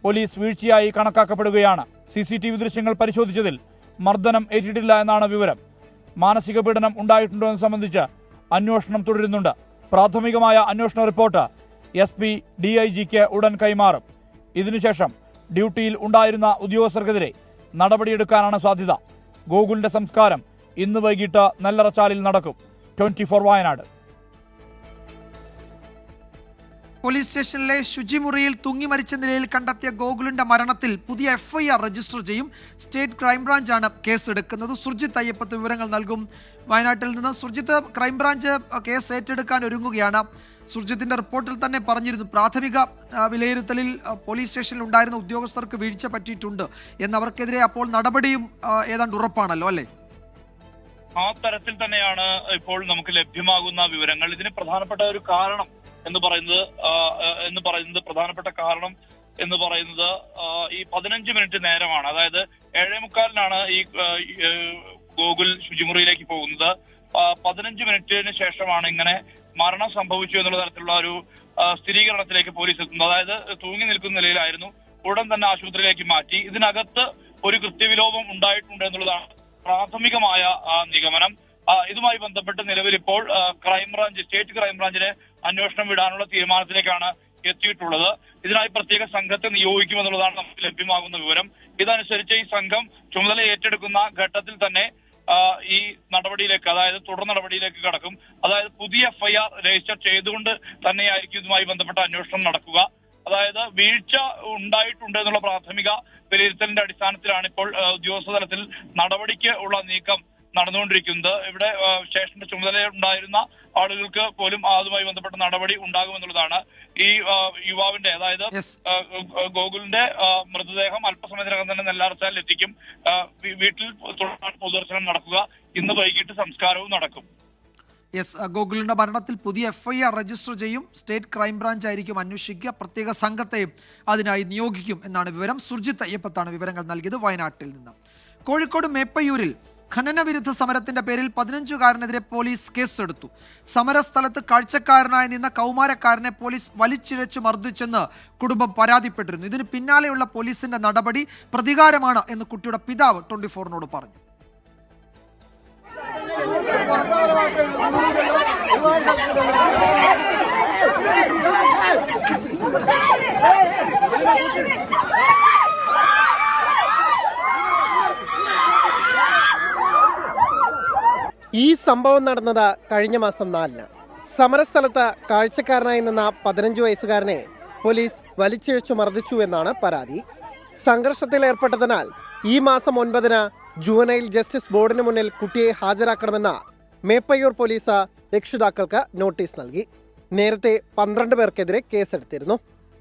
പോലീസ് വീഴ്ചയായി കണക്കാക്കപ്പെടുകയാണ്. CCTV ദൃശ്യങ്ങൾ പരിശോധിച്ചതിൽ മർദ്ദനം ഏറ്റിട്ടില്ല എന്നാണ് വിവരം. മാനസിക പീഡനം ഉണ്ടായിട്ടുണ്ടോ എന്ന് സംബന്ധിച്ച് അന്വേഷണം തുടരുന്നുണ്ട്. പ്രാഥമികമായ അന്വേഷണ റിപ്പോർട്ട് SP DIGക്ക് ഉടൻ കൈമാറും. ഇതിനുശേഷം ഡ്യൂട്ടിയിൽ ഉണ്ടായിരുന്ന ഉദ്യോഗസ്ഥർക്കെതിരെ നടപടിയെടുക്കാനാണ് സാധ്യത. ഗോകുലിന്റെ സംസ്കാരം ഇന്ന് വൈകിട്ട് നെല്ലറച്ചാലിൽ നടക്കും. 24 വയനാട്. പോലീസ് സ്റ്റേഷനിലെ ശുചിമുറിയിൽ തൂങ്ങി മരിച്ച നിലയിൽ കണ്ടെത്തിയ ഗോകുലിന്റെ മരണത്തിൽ പുതിയ FIR രജിസ്റ്റർ ചെയ്യും. സ്റ്റേറ്റ് ക്രൈംബ്രാഞ്ചാണ് കേസെടുക്കുന്നത്. സുർജിത്ത് അയ്യപ്പത്ത് വിവരങ്ങൾ നൽകും വയനാട്ടിൽ നിന്ന്. സുർജിത്ത്, ക്രൈംബ്രാഞ്ച് കേസ് ഏറ്റെടുക്കാൻ ഒരുങ്ങുകയാണ്. സുർജിത്തിന്റെ റിപ്പോർട്ടിൽ തന്നെ പറഞ്ഞിരുന്നു, പ്രാഥമിക വിലയിരുത്തലിൽ പോലീസ് സ്റ്റേഷനിൽ ഉണ്ടായിരുന്ന ഉദ്യോഗസ്ഥർക്ക് വീഴ്ച പറ്റിയിട്ടുണ്ട് എന്നവർക്കെതിരെ അപ്പോൾ നടപടിയും ഏതാണ്ട് ഉറപ്പാണല്ലോ അല്ലേ? ആ തരത്തിൽ തന്നെയാണ് ഇപ്പോൾ നമുക്ക് ലഭ്യമാകുന്ന വിവരങ്ങൾ. ഇതിന് പ്രധാനപ്പെട്ട ഒരു കാരണം എന്ന് പറയുന്നത് പ്രധാനപ്പെട്ട കാരണം എന്ന് പറയുന്നത് ഈ 15 മിനിറ്റ് നേരമാണ്. അതായത് 7:45 ഈ ഗോകുൽ ശുചിമുറിയിലേക്ക് പോകുന്നത്. 15 മിനിറ്റിന് ശേഷമാണ് ഇങ്ങനെ മരണം സംഭവിച്ചു എന്നുള്ള തരത്തിലുള്ള ഒരു സ്ഥിരീകരണത്തിലേക്ക് പോലീസ് എത്തുന്നത്. അതായത് തൂങ്ങി നിൽക്കുന്ന നിലയിലായിരുന്നു. ഉടൻ തന്നെ ആശുപത്രിയിലേക്ക് മാറ്റി. ഇതിനകത്ത് ഒരു കൃത്യവിലോപം ഉണ്ടായിട്ടുണ്ട് എന്നുള്ളതാണ് പ്രാഥമികമായ നിഗമനം. ഇതുമായി ബന്ധപ്പെട്ട് നിലവിൽ ഇപ്പോൾ സ്റ്റേറ്റ് ക്രൈംബ്രാഞ്ചിന് അന്വേഷണം വിടാനുള്ള തീരുമാനത്തിലേക്കാണ് എത്തിയിട്ടുള്ളത്. ഇതിനായി പ്രത്യേക സംഘത്തെ നിയോഗിക്കുമെന്നുള്ളതാണ് നമുക്ക് ലഭ്യമാകുന്ന വിവരം. ഇതനുസരിച്ച് ഈ സംഘം ചുമതല ഏറ്റെടുക്കുന്ന ഘട്ടത്തിൽ തന്നെ ഈ നടപടിയിലേക്ക്, അതായത് തുടർ നടപടിയിലേക്ക് കടക്കും. അതായത് പുതിയ FIR രജിസ്റ്റർ ചെയ്തുകൊണ്ട് തന്നെയായിരിക്കും ഇതുമായി ബന്ധപ്പെട്ട അന്വേഷണം നടക്കുക. അതായത് വീഴ്ച ഉണ്ടായിട്ടുണ്ട് എന്നുള്ള പ്രാഥമിക വിലയിരുത്തലിന്റെ അടിസ്ഥാനത്തിലാണ് ഇപ്പോൾ ഉദ്യോഗസ്ഥ തലത്തിൽ നടപടിക്ക് ഉള്ള നീക്കം നടന്നുകൊണ്ടിരിക്കുന്നത്. ഇവിടെ സ്റ്റേഷന്റെ ചുമതല ഉണ്ടായിരുന്ന ആളുകൾക്ക് പോലും അതുമായി ബന്ധപ്പെട്ട നടപടി ഉണ്ടാകുമെന്നുള്ളതാണ്. ഈ യുവാവിന്റെ, അതായത് ഗോകുലിന്റെ മൃതദേഹം അല്പസമയത്തിനകം തന്നെ നെല്ലാർച്ചാലിൽ എത്തിക്കും. വീട്ടിൽ തുടർന്നാണ് പൊതുദർശനം നടക്കുക. ഇന്ന് വൈകിട്ട് സംസ്കാരവും നടക്കും. ഗോകുലിന്റെ മരണത്തിൽ പുതിയ FIR രജിസ്റ്റർ ചെയ്യും. സ്റ്റേറ്റ് ക്രൈംബ്രാഞ്ച് ആയിരിക്കും അന്വേഷിക്കുക. പ്രത്യേക സംഘത്തെ അതിനായി നിയോഗിക്കും എന്നാണ് വിവരം. സുർജിത്ത് അയ്യപ്പത്താണ് വിവരങ്ങൾ നൽകിയത് വയനാട്ടിൽ നിന്ന്. കോഴിക്കോട് മേപ്പയ്യൂരിൽ ഖനനവിരുദ്ധ സമരത്തിന്റെ പേരിൽ 15കാരനെതിരെ പോലീസ് കേസെടുത്തു. സമരസ്ഥലത്ത് കാഴ്ചക്കാരനായി നിന്ന കൗമാരക്കാരനെ പോലീസ് വലിച്ചിഴച്ചു മർദ്ദിച്ചെന്ന് കുടുംബം പരാതിപ്പെട്ടിരുന്നു. ഇതിന് പിന്നാലെയുള്ള പോലീസിന്റെ നടപടി പ്രതികാരമാണ് എന്ന് കുട്ടിയുടെ പിതാവ് 24നോട് പറഞ്ഞു. ഈ സംഭവം നടന്നത് കഴിഞ്ഞ മാസം 4-ന്. സമരസ്ഥലത്ത് കാഴ്ചക്കാരനായി നിന്ന 15 വയസ്സുകാരനെ പോലീസ് വലിച്ചിഴച്ചു മർദ്ദിച്ചു എന്നാണ് പരാതി. സംഘർഷത്തിൽ ഏർപ്പെട്ടതിനാൽ ഈ മാസം 9-ന് ജുവനൈൽ ജസ്റ്റിസ് ബോർഡിന് മുന്നിൽ കുട്ടിയെ ഹാജരാക്കണമെന്ന് മേപ്പയ്യൂർ പോലീസ് രക്ഷിതാക്കൾക്ക് നോട്ടീസ് നൽകി. നേരത്തെ 12 പേർക്കെതിരെ കേസെടുത്തിരുന്നു.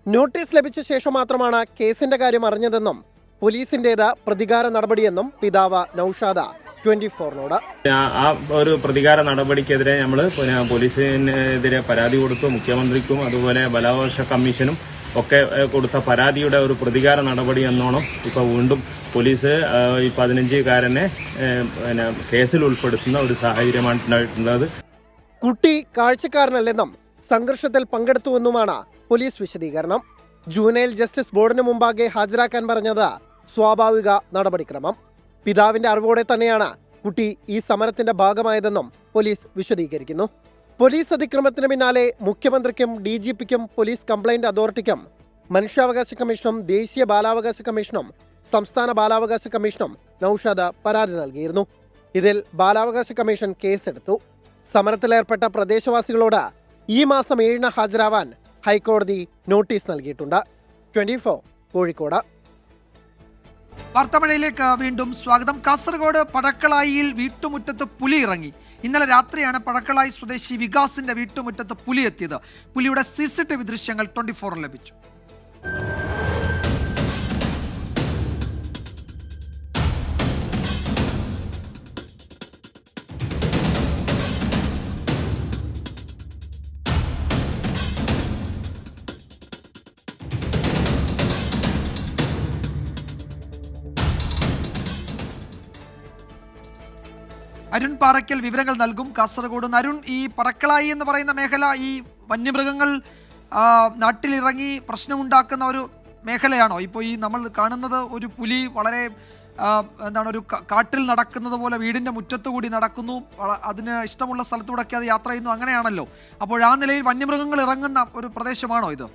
നോട്ടീസ് ലഭിച്ച ശേഷം മാത്രമാണ് കേസിന്റെ കാര്യം അറിഞ്ഞതെന്നും പോലീസിന്റേത് പ്രതികാര നടപടിയെന്നും പിതാവ് നൌഷാദ് 24നോട്. ആ ഒരു പ്രതികാര നടപടിക്കെതിരെ നമ്മൾ പോലീസിനെതിരെ പരാതി കൊടുത്തു. മുഖ്യമന്ത്രിക്കും അതുപോലെ ബലാവകാശ കമ്മീഷനും ഒക്കെ കൊടുത്ത പരാതിയുടെ ഒരു പ്രതികാര നടപടി എന്നോണം ഇപ്പോൾ വീണ്ടും പോലീസ് ഈ 15കാരനെ കേസിൽ ഉൾപ്പെടുത്തുന്ന ഒരു സാഹചര്യമാണ് ഉണ്ടായിട്ടുള്ളത്. കുട്ടി കാഴ്ചക്കാരനല്ലെന്നും സംഘർഷത്തിൽ പങ്കെടുത്തുവെന്നുമാണ് പോലീസ് വിശദീകരണം. ജുവനൈൽ ജസ്റ്റിസ് ബോർഡിന് മുമ്പാകെ ഹാജരാക്കാൻ പറഞ്ഞത് സ്വാഭാവിക നടപടിക്രമം. പിതാവിന്റെ അറിവോടെ തന്നെയാണ് കുട്ടി ഈ സമരത്തിന്റെ ഭാഗമായതെന്നും പോലീസ് വിശദീകരിക്കുന്നു. പോലീസ് അതിക്രമത്തിന് പിന്നാലെ മുഖ്യമന്ത്രിക്കും DGPക്കും പോലീസ് കംപ്ലൈന്റ് അതോറിറ്റിക്കും മനുഷ്യാവകാശ കമ്മീഷനും ദേശീയ ബാലാവകാശ കമ്മീഷനും സംസ്ഥാന ബാലാവകാശ കമ്മീഷനും നൌഷാദ് പരാതി നൽകിയിരുന്നു. ഇതിൽ ബാലാവകാശ കമ്മീഷൻ കേസെടുത്തു. സമരത്തിലേർപ്പെട്ട പ്രദേശവാസികളോട് ഈ മാസം 7-ന് ഹാജരാവാൻ ഹൈക്കോടതി നോട്ടീസ് നൽകിയിട്ടുണ്ട്. 24 കോഴിക്കോട്. വാർത്താമഴയിലേക്ക് വീണ്ടും സ്വാഗതം. കാസർഗോഡ് പടക്കളായിയിൽ വീട്ടുമുറ്റത്ത് പുലി ഇറങ്ങി. ഇന്നലെ രാത്രിയാണ് പടക്കളായി സ്വദേശി വികാസിന്റെ വീട്ടുമുറ്റത്ത് പുലി എത്തിയത്. പുലിയുടെ CCTV ദൃശ്യങ്ങൾ 24 ലഭിച്ചു. അരുൺ പാറയ്ക്കൽ വിവരങ്ങൾ നൽകും കാസർഗോഡ്. അരുൺ, ഈ പടക്കളായി എന്ന് പറയുന്ന മേഖല ഈ വന്യമൃഗങ്ങൾ നാട്ടിലിറങ്ങി പ്രശ്നമുണ്ടാക്കുന്ന ഒരു മേഖലയാണോ? ഇപ്പോൾ ഈ നമ്മൾ കാണുന്നത് ഒരു പുലി വളരെ ഒരു കാട്ടിൽ നടക്കുന്നത് പോലെ വീടിൻ്റെ മുറ്റത്തുകൂടി നടക്കുന്നു, അതിന് ഇഷ്ടമുള്ള സ്ഥലത്തൂടെയൊക്കെ അത് യാത്ര ചെയ്യുന്നു, അങ്ങനെയാണല്ലോ. അപ്പോൾ ആ നിലയിൽ വന്യമൃഗങ്ങൾ ഇറങ്ങുന്ന ഒരു പ്രദേശമാണോ ഇത്?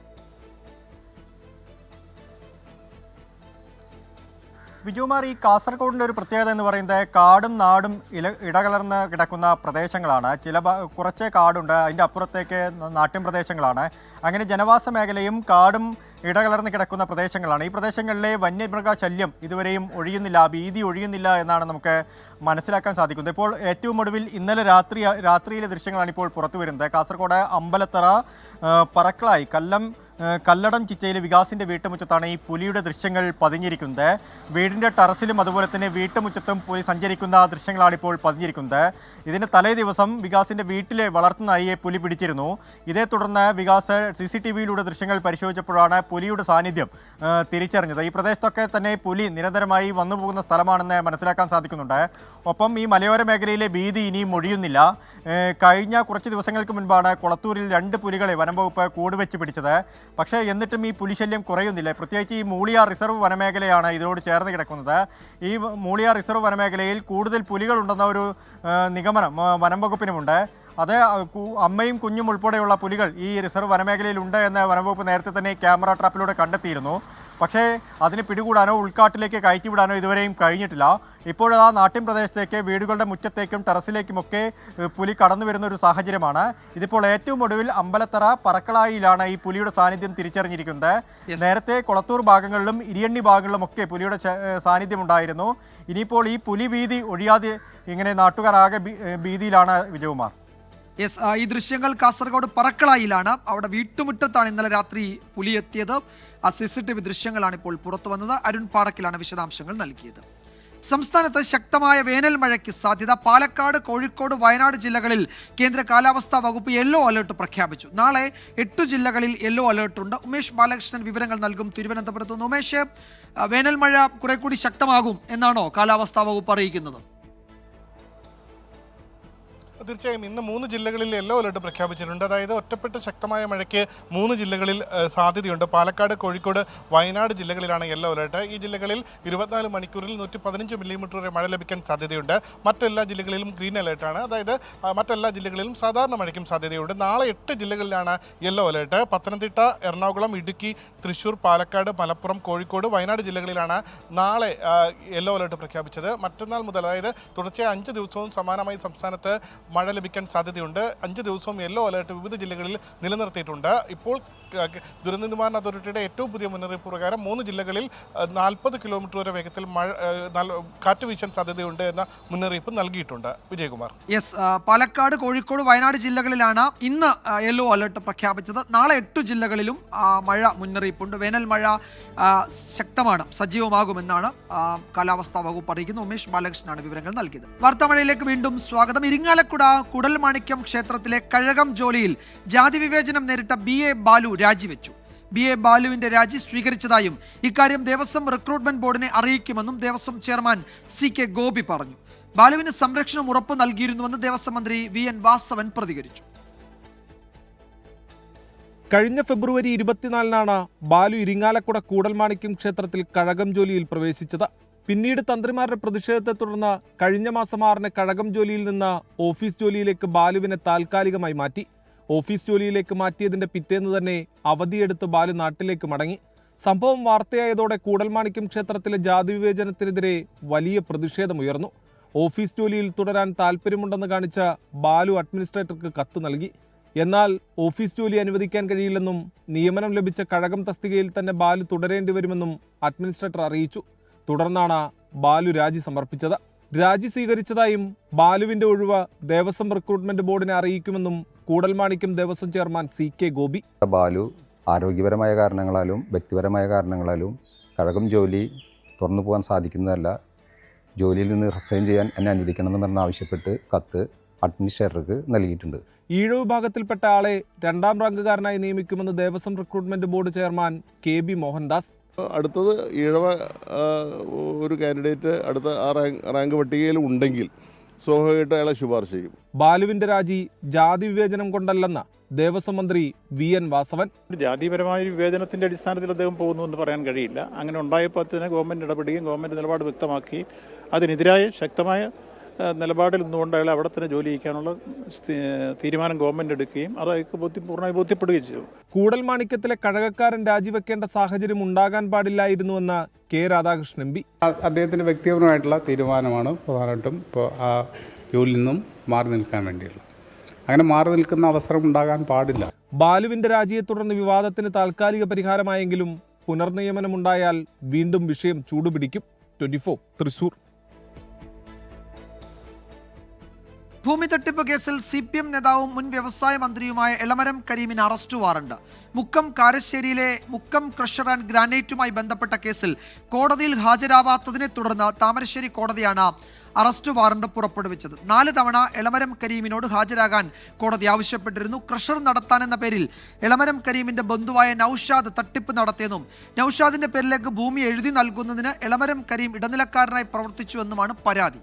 വിജുമാർ, ഈ കാസർഗോഡിൻ്റെ ഒരു പ്രത്യേകത എന്ന് പറയുന്നത് കാടും നാടും ഇടകലർന്ന് കിടക്കുന്ന പ്രദേശങ്ങളാണ്. കുറച്ചേ കാടുണ്ട്, അതിൻ്റെ അപ്പുറത്തേക്ക് നാട്ടിൻ പ്രദേശങ്ങളാണ്. അങ്ങനെ ജനവാസ മേഖലയും കാടും ഇടകലർന്ന് കിടക്കുന്ന പ്രദേശങ്ങളാണ്. ഈ പ്രദേശങ്ങളിലെ വന്യമൃഗ ശല്യം ഇതുവരെയും ഒഴിയുന്നില്ല, ഭീതി ഒഴിയുന്നില്ല എന്നാണ് നമുക്ക് മനസ്സിലാക്കാൻ സാധിക്കുന്നത്. ഇപ്പോൾ ഏറ്റവും ഒടുവിൽ ഇന്നലെ രാത്രിയിലെ ദൃശ്യങ്ങളാണ് ഇപ്പോൾ പുറത്തു വരുന്നത്. കാസർഗോഡ് അമ്പലത്തറ പറക്കളായി കല്ലടം ചിറ്റയിലെ വികാസിൻ്റെ വീട്ടുമുറ്റത്താണ് ഈ പുലിയുടെ ദൃശ്യങ്ങൾ പതിഞ്ഞിരിക്കുന്നത്. വീടിൻ്റെ ടെറസിലും അതുപോലെ തന്നെ വീട്ടുമുറ്റത്തും പുലി സഞ്ചരിക്കുന്ന ദൃശ്യങ്ങളാണ് ഇപ്പോൾ പതിഞ്ഞിരിക്കുന്നത്. ഇതിന് തലേ ദിവസം വികാസിൻ്റെ വീട്ടിലെ വളർത്തുനായിയെ പുലി പിടിച്ചിരുന്നു. ഇതേ തുടർന്ന് വികാസ് CCTVയിലൂടെ ദൃശ്യങ്ങൾ പരിശോധിച്ചപ്പോഴാണ് പുലിയുടെ സാന്നിധ്യം തിരിച്ചറിഞ്ഞത്. ഈ പ്രദേശത്തൊക്കെ തന്നെ പുലി നിരന്തരമായി വന്നു പോകുന്ന സ്ഥലമാണെന്ന് മനസ്സിലാക്കാൻ സാധിക്കുന്നുണ്ട്. ഒപ്പം ഈ മലയോര മേഖലയിലെ ഭീതി ഇനിയും ഒഴിയുന്നില്ല. കഴിഞ്ഞ കുറച്ച് ദിവസങ്ങൾക്ക് മുൻപാണ് കൊളത്തൂരിൽ 2 പുലികളെ വനംവകുപ്പ് കൂടുവെച്ച് പിടിച്ചത്. പക്ഷേ എന്നിട്ടും ഈ പുലിശല്യം കുറയുന്നില്ല. പ്രത്യേകിച്ച് ഈ മൂളിയാർ റിസർവ് വനമേഖലയാണ് ഇതിനോട് ചേർന്ന് കിടക്കുന്നത്. ഈ മൂളിയാർ റിസർവ് വനമേഖലയിൽ കൂടുതൽ പുലികളുണ്ടെന്ന ഒരു നിഗമനം വനംവകുപ്പിനുമുണ്ട്. അത് അമ്മയും കുഞ്ഞും ഉൾപ്പെടെയുള്ള പുലികൾ ഈ റിസർവ് വനമേഖലയിൽ ഉണ്ട് എന്ന് വനംവകുപ്പ് നേരത്തെ തന്നെ ക്യാമറ ട്രാപ്പിലൂടെ കണ്ടെത്തിയിരുന്നു. പക്ഷേ അതിന് പിടികൂടാനോ ഉൾക്കാട്ടിലേക്ക് കയറ്റിവിടാനോ ഇതുവരെയും കഴിഞ്ഞിട്ടില്ല. ഇപ്പോഴാ നാട്ടിൻ പ്രദേശത്തേക്ക് വീടുകളുടെ മുറ്റത്തേക്കും ടെറസിലേക്കുമൊക്കെ പുലി കടന്നു വരുന്ന ഒരു സാഹചര്യമാണ്. ഇതിപ്പോൾ ഏറ്റവും ഒടുവിൽ അമ്പലത്തറ പറക്കളായിലാണ് ഈ പുലിയുടെ സാന്നിധ്യം തിരിച്ചറിഞ്ഞിരിക്കുന്നത്. നേരത്തെ കൊളത്തൂർ ഭാഗങ്ങളിലും ഇരിയണ്ണി ഭാഗങ്ങളിലും ഒക്കെ പുലിയുടെ സാന്നിധ്യം ഉണ്ടായിരുന്നു. ഇനിയിപ്പോൾ ഈ പുലി ഭീതി ഒഴിയാതെ ഇങ്ങനെ നാട്ടുകാർ ആകെ ഭീതിയിലാണ് വിജയകുമാർ. ഈ ദൃശ്യങ്ങൾ കാസർഗോഡ് പറക്കളായിലാണ്. അവിടെ വീട്ടുമുറ്റത്താണ് ഇന്നലെ രാത്രി പുലി എത്തിയത്. ആ CCTV ദൃശ്യങ്ങളാണ് ഇപ്പോൾ പുറത്തു വന്നത്. അരുൺ പാറക്കിലാണ് വിശദാംശങ്ങൾ നൽകിയത്. സംസ്ഥാനത്ത് ശക്തമായ വേനൽ മഴയ്ക്ക് സാധ്യത. പാലക്കാട്, കോഴിക്കോട്, വയനാട് ജില്ലകളിൽ കേന്ദ്ര കാലാവസ്ഥാ വകുപ്പ് യെല്ലോ അലർട്ട് പ്രഖ്യാപിച്ചു. നാളെ 8 ജില്ലകളിൽ യെല്ലോ അലർട്ടുണ്ട്. ഉമേഷ് ബാലകൃഷ്ണൻ വിവരങ്ങൾ നൽകും തിരുവനന്തപുരത്ത് നിന്ന്. ഉമേഷ്, വേനൽ മഴ കുറെ കൂടി ശക്തമാകും എന്നാണോ കാലാവസ്ഥാ വകുപ്പ് അറിയിക്കുന്നത്? തീർച്ചയായും ഇന്ന് 3 ജില്ലകളിൽ യെല്ലോ അലർട്ട് പ്രഖ്യാപിച്ചിട്ടുണ്ട്. അതായത് ഒറ്റപ്പെട്ട ശക്തമായ മഴയ്ക്ക് 3 ജില്ലകളിൽ സാധ്യതയുണ്ട്. പാലക്കാട്, കോഴിക്കോട്, വയനാട് ജില്ലകളിലാണ് യെല്ലോ അലർട്ട്. ഈ ജില്ലകളിൽ 24 മണിക്കൂറിൽ 115 മില്ലിമീറ്റർ വരെ മഴ ലഭിക്കാൻ സാധ്യതയുണ്ട്. മറ്റെല്ലാ ജില്ലകളിലും ഗ്രീൻ അലർട്ടാണ്. അതായത് മറ്റെല്ലാ ജില്ലകളിലും സാധാരണ മഴയ്ക്കും സാധ്യതയുണ്ട്. നാളെ 8 ജില്ലകളിലാണ് യെല്ലോ അലർട്ട്. പത്തനംതിട്ട, എറണാകുളം, ഇടുക്കി, തൃശ്ശൂർ, പാലക്കാട്, മലപ്പുറം, കോഴിക്കോട്, വയനാട് ജില്ലകളിലാണ് നാളെ യെല്ലോ അലർട്ട് പ്രഖ്യാപിച്ചത്. മറ്റന്നാൾ മുതൽ, അതായത് തുടർച്ചയായ 5 ദിവസവും സമാനമായി സംസ്ഥാനത്ത് മഴ ലഭിക്കാൻ സാധ്യതയുണ്ട്. 5 ദിവസവും യെല്ലോ അലർട്ട് വിവിധ ജില്ലകളിൽ നിലനിർത്തിയിട്ടുണ്ട്. ഇപ്പോൾ ദുരന്ത നിവാരണ അതോറിറ്റിയുടെ ഏറ്റവും പുതിയ മുന്നറിയിപ്പ് പ്രകാരം 3 ജില്ലകളിൽ 40 കിലോമീറ്റർ വരെ വേഗത്തിൽ കാറ്റ് വീശാൻ സാധ്യതയുണ്ട് എന്ന മുന്നറിയിപ്പ് നൽകിയിട്ടുണ്ട്. വിജയകുമാർ. പാലക്കാട്, കോഴിക്കോട്, വയനാട് ജില്ലകളിലാണ് ഇന്ന് യെല്ലോ അലർട്ട് പ്രഖ്യാപിച്ചത്. നാളെ 8 ജില്ലകളിലും മഴ മുന്നറിയിപ്പുണ്ട്. വേനൽ മഴ ശക്തമാണ്, സജീവമാകുമെന്നാണ് കാലാവസ്ഥാ വകുപ്പ് അറിയിക്കുന്നത്. ഉമേഷ് ബാലകൃഷ്ണനാണ് വിവരങ്ങൾ നൽകിയത്. വാർത്താമഴയിലേക്ക് വീണ്ടും സ്വാഗതം. ഇരിങ്ങാലക്കുട കുടൽമാണിക്യം ക്ഷേത്രത്തിലെ കഴകം ജോലിയിൽ ജാതി വിവേചനം നേരിട്ട BA ബാലു രാജിവെച്ചു. BA ബാലുവിന്റെ രാജി സ്വീകരിച്ചതായും ഇക്കാര്യം ദേവസ്വം റിക്രൂട്ട്മെന്റ് ബോർഡിനെ അറിയിക്കുമെന്നും ദേവസ്വം ചെയർമാൻ CK ഗോപി പറഞ്ഞു. ബാലുവിന് സംരക്ഷണം ഉറപ്പു നൽകിയിരുന്നുവെന്ന് ദേവസ്വം മന്ത്രി VN വാസവൻ പ്രതികരിച്ചു. കഴിഞ്ഞ ഫെബ്രുവരി 24-നാണ് ബാലു ഇരിങ്ങാലക്കുട കൂടൽമാണിക്യം ക്ഷേത്രത്തിൽ കഴകം ജോലിയിൽ പ്രവേശിച്ചത്. പിന്നീട് തന്ത്രിമാരുടെ പ്രതിഷേധത്തെ തുടർന്ന് കഴിഞ്ഞ മാസം 6-ന് കഴകം ജോലിയിൽ നിന്ന് ഓഫീസ് ജോലിയിലേക്ക് ബാലുവിനെ താൽക്കാലികമായി മാറ്റി. ഓഫീസ് ജോലിയിലേക്ക് മാറ്റിയതിന്റെ പിറ്റേന്ന് തന്നെ അവധിയെടുത്ത് ബാലു നാട്ടിലേക്ക് മടങ്ങി. സംഭവം വാർത്തയായതോടെ കൂടൽമാണിക്യം ക്ഷേത്രത്തിലെ ജാതി വിവേചനത്തിനെതിരെ വലിയ പ്രതിഷേധമുയർന്നു. ഓഫീസ് ജോലിയിൽ തുടരാൻ താൽപ്പര്യമുണ്ടെന്ന് കാണിച്ച ബാലു അഡ്മിനിസ്ട്രേറ്റർക്ക് കത്ത് നൽകി. എന്നാൽ ഓഫീസ് ജോലി അനുവദിക്കാൻ കഴിയില്ലെന്നും നിയമനം ലഭിച്ച കഴകം തസ്തികയിൽ തന്നെ ബാലു തുടരേണ്ടി വരുമെന്നും അഡ്മിനിസ്ട്രേറ്റർ അറിയിച്ചു. തുടർന്നാണ് ബാലു രാജി സമർപ്പിച്ചത്. രാജി സ്വീകരിച്ചതായും ബാലുവിന്റെ ഒഴിവ് ദേവസ്വം റിക്രൂട്ട്മെന്റ് ബോർഡിനെ അറിയിക്കുമെന്നും കൂടൽമാണിക്യം ദേവസ്വം ചെയർമാൻ CK ഗോപി. ബാലു ആരോഗ്യപരമായ കാരണങ്ങളാലും വ്യക്തിപരമായ കാരണങ്ങളാലും കഴകം ജോലി തുറന്നു പോകാൻ സാധിക്കുന്നതല്ല, ജോലിയിൽ നിന്ന് റിസൈൻ ചെയ്യാൻ എന്നെ അനുവദിക്കണമെന്ന് ആവശ്യപ്പെട്ട് കത്ത് അഡ്മിനിസ്ട്രേറ്റർക്ക് നൽകിയിട്ടുണ്ട്. ഈഴ വിഭാഗത്തിൽപ്പെട്ട ആളെ 2ാം റാങ്കുകാരനായി നിയമിക്കുമെന്ന് Devaswom recruitment board chairman KB Mohandas. അടുത്തത് ഈഴവ ഒരു കാൻഡിഡേറ്റ് അടുത്ത ആ റാങ്ക് പട്ടികയിൽ ഉണ്ടെങ്കിൽ സ്വാഭാവികമായിട്ട് അയാളെ ശുപാർശ ചെയ്യും. ബാലുവിന്റെ രാജി ജാതി വിവേചനം കൊണ്ടല്ലെന്ന് ദേവസ്വം മന്ത്രി VN വാസവൻ. ജാതിപരമായ വിവേചനത്തിന്റെ അടിസ്ഥാനത്തിൽ അദ്ദേഹം പോകുന്നു എന്ന് പറയാൻ കഴിയില്ല. അങ്ങനെ ഉണ്ടായപ്പോൾ തന്നെ ഗവൺമെന്റ് ഇടപെടുകയും ഗവൺമെന്റ് നിലപാട് വ്യക്തമാക്കുകയും അതിനെതിരായ ശക്തമായ നിലപാടിൽ നിന്നുകൊണ്ട് അയാളെ അവിടെ തന്നെ ജോലി ചെയ്യിക്കാനുള്ള തീരുമാനം ഗവൺമെന്റ് എടുക്കുകയും അത് അയാൾക്ക് പൂർണ്ണമായി ബോധ്യപ്പെടുകയും ചെയ്തു. കൂടൽമാണിക്യത്തിലെ കഴകക്കാരൻ രാജിവെക്കേണ്ട സാഹചര്യം ഉണ്ടാകാൻ പാടില്ലായിരുന്നുവെന്ന് K രാധാകൃഷ്ണൻ MP. അദ്ദേഹത്തിന്റെ വ്യക്തിപരമായിട്ടുള്ള തീരുമാനമാണ് പ്രധാനമായിട്ടും ഇപ്പോൾ ആ ജോലിയിൽ നിന്നും മാറി നിൽക്കാൻ വേണ്ടിയുള്ളത്. അങ്ങനെ മാറി നിൽക്കുന്ന അവസരം ഉണ്ടാകാൻ പാടില്ല. ബാലുവിന്റെ രാജിയെ തുടർന്ന് വിവാദത്തിന് താൽക്കാലിക പരിഹാരമായെങ്കിലും പുനർനിയമനമുണ്ടായാൽ വീണ്ടും വിഷയം ചൂടുപിടിക്കും. 24 തൃശൂർ. ഭൂമി തട്ടിപ്പ് കേസിൽ CPM നേതാവും മുൻ വ്യവസായ മന്ത്രിയുമായ എളമരം കരീമിന് അറസ്റ്റ് വാറണ്ട്. മുക്കം കാരശ്ശേരിയിലെ മുക്കം ക്രഷർ ആൻഡ് ഗ്രാനൈറ്റുമായി ബന്ധപ്പെട്ട കേസിൽ കോടതിയിൽ ഹാജരാവാത്തതിനെ തുടർന്ന് താമരശ്ശേരി കോടതിയാണ് അറസ്റ്റ് വാറണ്ട് പുറപ്പെടുവിച്ചത്. 4 തവണ എളമരം കരീമിനോട് ഹാജരാകാൻ കോടതി ആവശ്യപ്പെട്ടിരുന്നു. ക്രഷർ നടത്താനെന്ന പേരിൽ എളമരം കരീമിന്റെ ബന്ധുവായ നൌഷാദ് തട്ടിപ്പ് നടത്തിയെന്നും നൌഷാദിന്റെ പേരിലേക്ക് ഭൂമി എഴുതി നൽകുന്നതിന് എളമരം കരീം ഇടനിലക്കാരനായി പ്രവർത്തിച്ചുവെന്നുമാണ് പരാതി.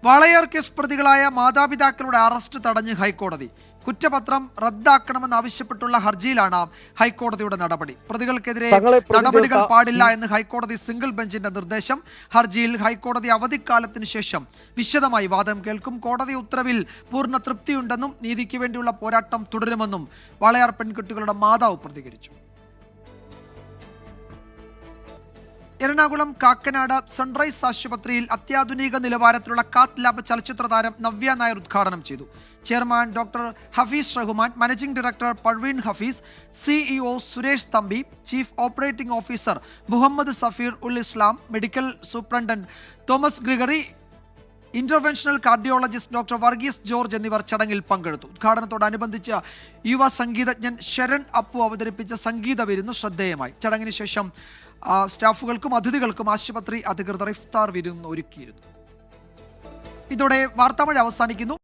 വാളയാർ കേസ് പ്രതികളായ മാതാപിതാക്കളുടെ അറസ്റ്റ് തടഞ്ഞ് ഹൈക്കോടതി. കുറ്റപത്രം റദ്ദാക്കണമെന്നാവശ്യപ്പെട്ടുള്ള ഹർജിയിലാണ് ഹൈക്കോടതിയുടെ നടപടി. പ്രതികൾക്കെതിരെ നടപടികൾ പാടില്ല എന്ന് ഹൈക്കോടതി സിംഗിൾ ബെഞ്ചിന്റെ നിർദ്ദേശം. ഹർജിയിൽ ഹൈക്കോടതി അവധിക്കാലത്തിന് ശേഷം വിശദമായി വാദം കേൾക്കും. കോടതി ഉത്തരവിൽ പൂർണ്ണ തൃപ്തിയുണ്ടെന്നും നീതിക്ക് വേണ്ടിയുള്ള പോരാട്ടം തുടരുമെന്നും വാളയാർ പെൺകുട്ടികളുടെ മാതാവ് പ്രതികരിച്ചു. എറണാകുളം കാക്കനാട് സൺറൈസ് ആശുപത്രിയിൽ അത്യാധുനിക നിലവാരത്തിലുള്ള കാത്ത് ലാബ് ചലച്ചിത്ര താരം നവ്യ നായർ ഉദ്ഘാടനം ചെയ്തു. Chairman doctor Hafeez Rahman, managing director Parveen Hafeez, CEO Suresh Thampi, chief operating officer Muhammad Safeer ul Islam, medical superintendent Thomas Gregory, interventional cardiologist doctor Varghese George എന്നിവർ ചടങ്ങിൽ പങ്കെടുത്തു. ഉദ്ഘാടനത്തോടനുബന്ധിച്ച് യുവ സംഗീതജ്ഞൻ ശരൺ അപ്പു അവതരിപ്പിച്ച സംഗീത വിരുന്ന് ശ്രദ്ധേയമായി. ചടങ്ങിന് ശേഷം സ്റ്റാഫുകൾക്കും അതിഥികൾക്കും ആശുപത്രി അധികൃതർ ഇഫ്താർ വിരുന്ന് ഒരുക്കിയിരുന്നു. ഇതോടെ വാർത്താമഴ അവസാനിക്കുന്നു.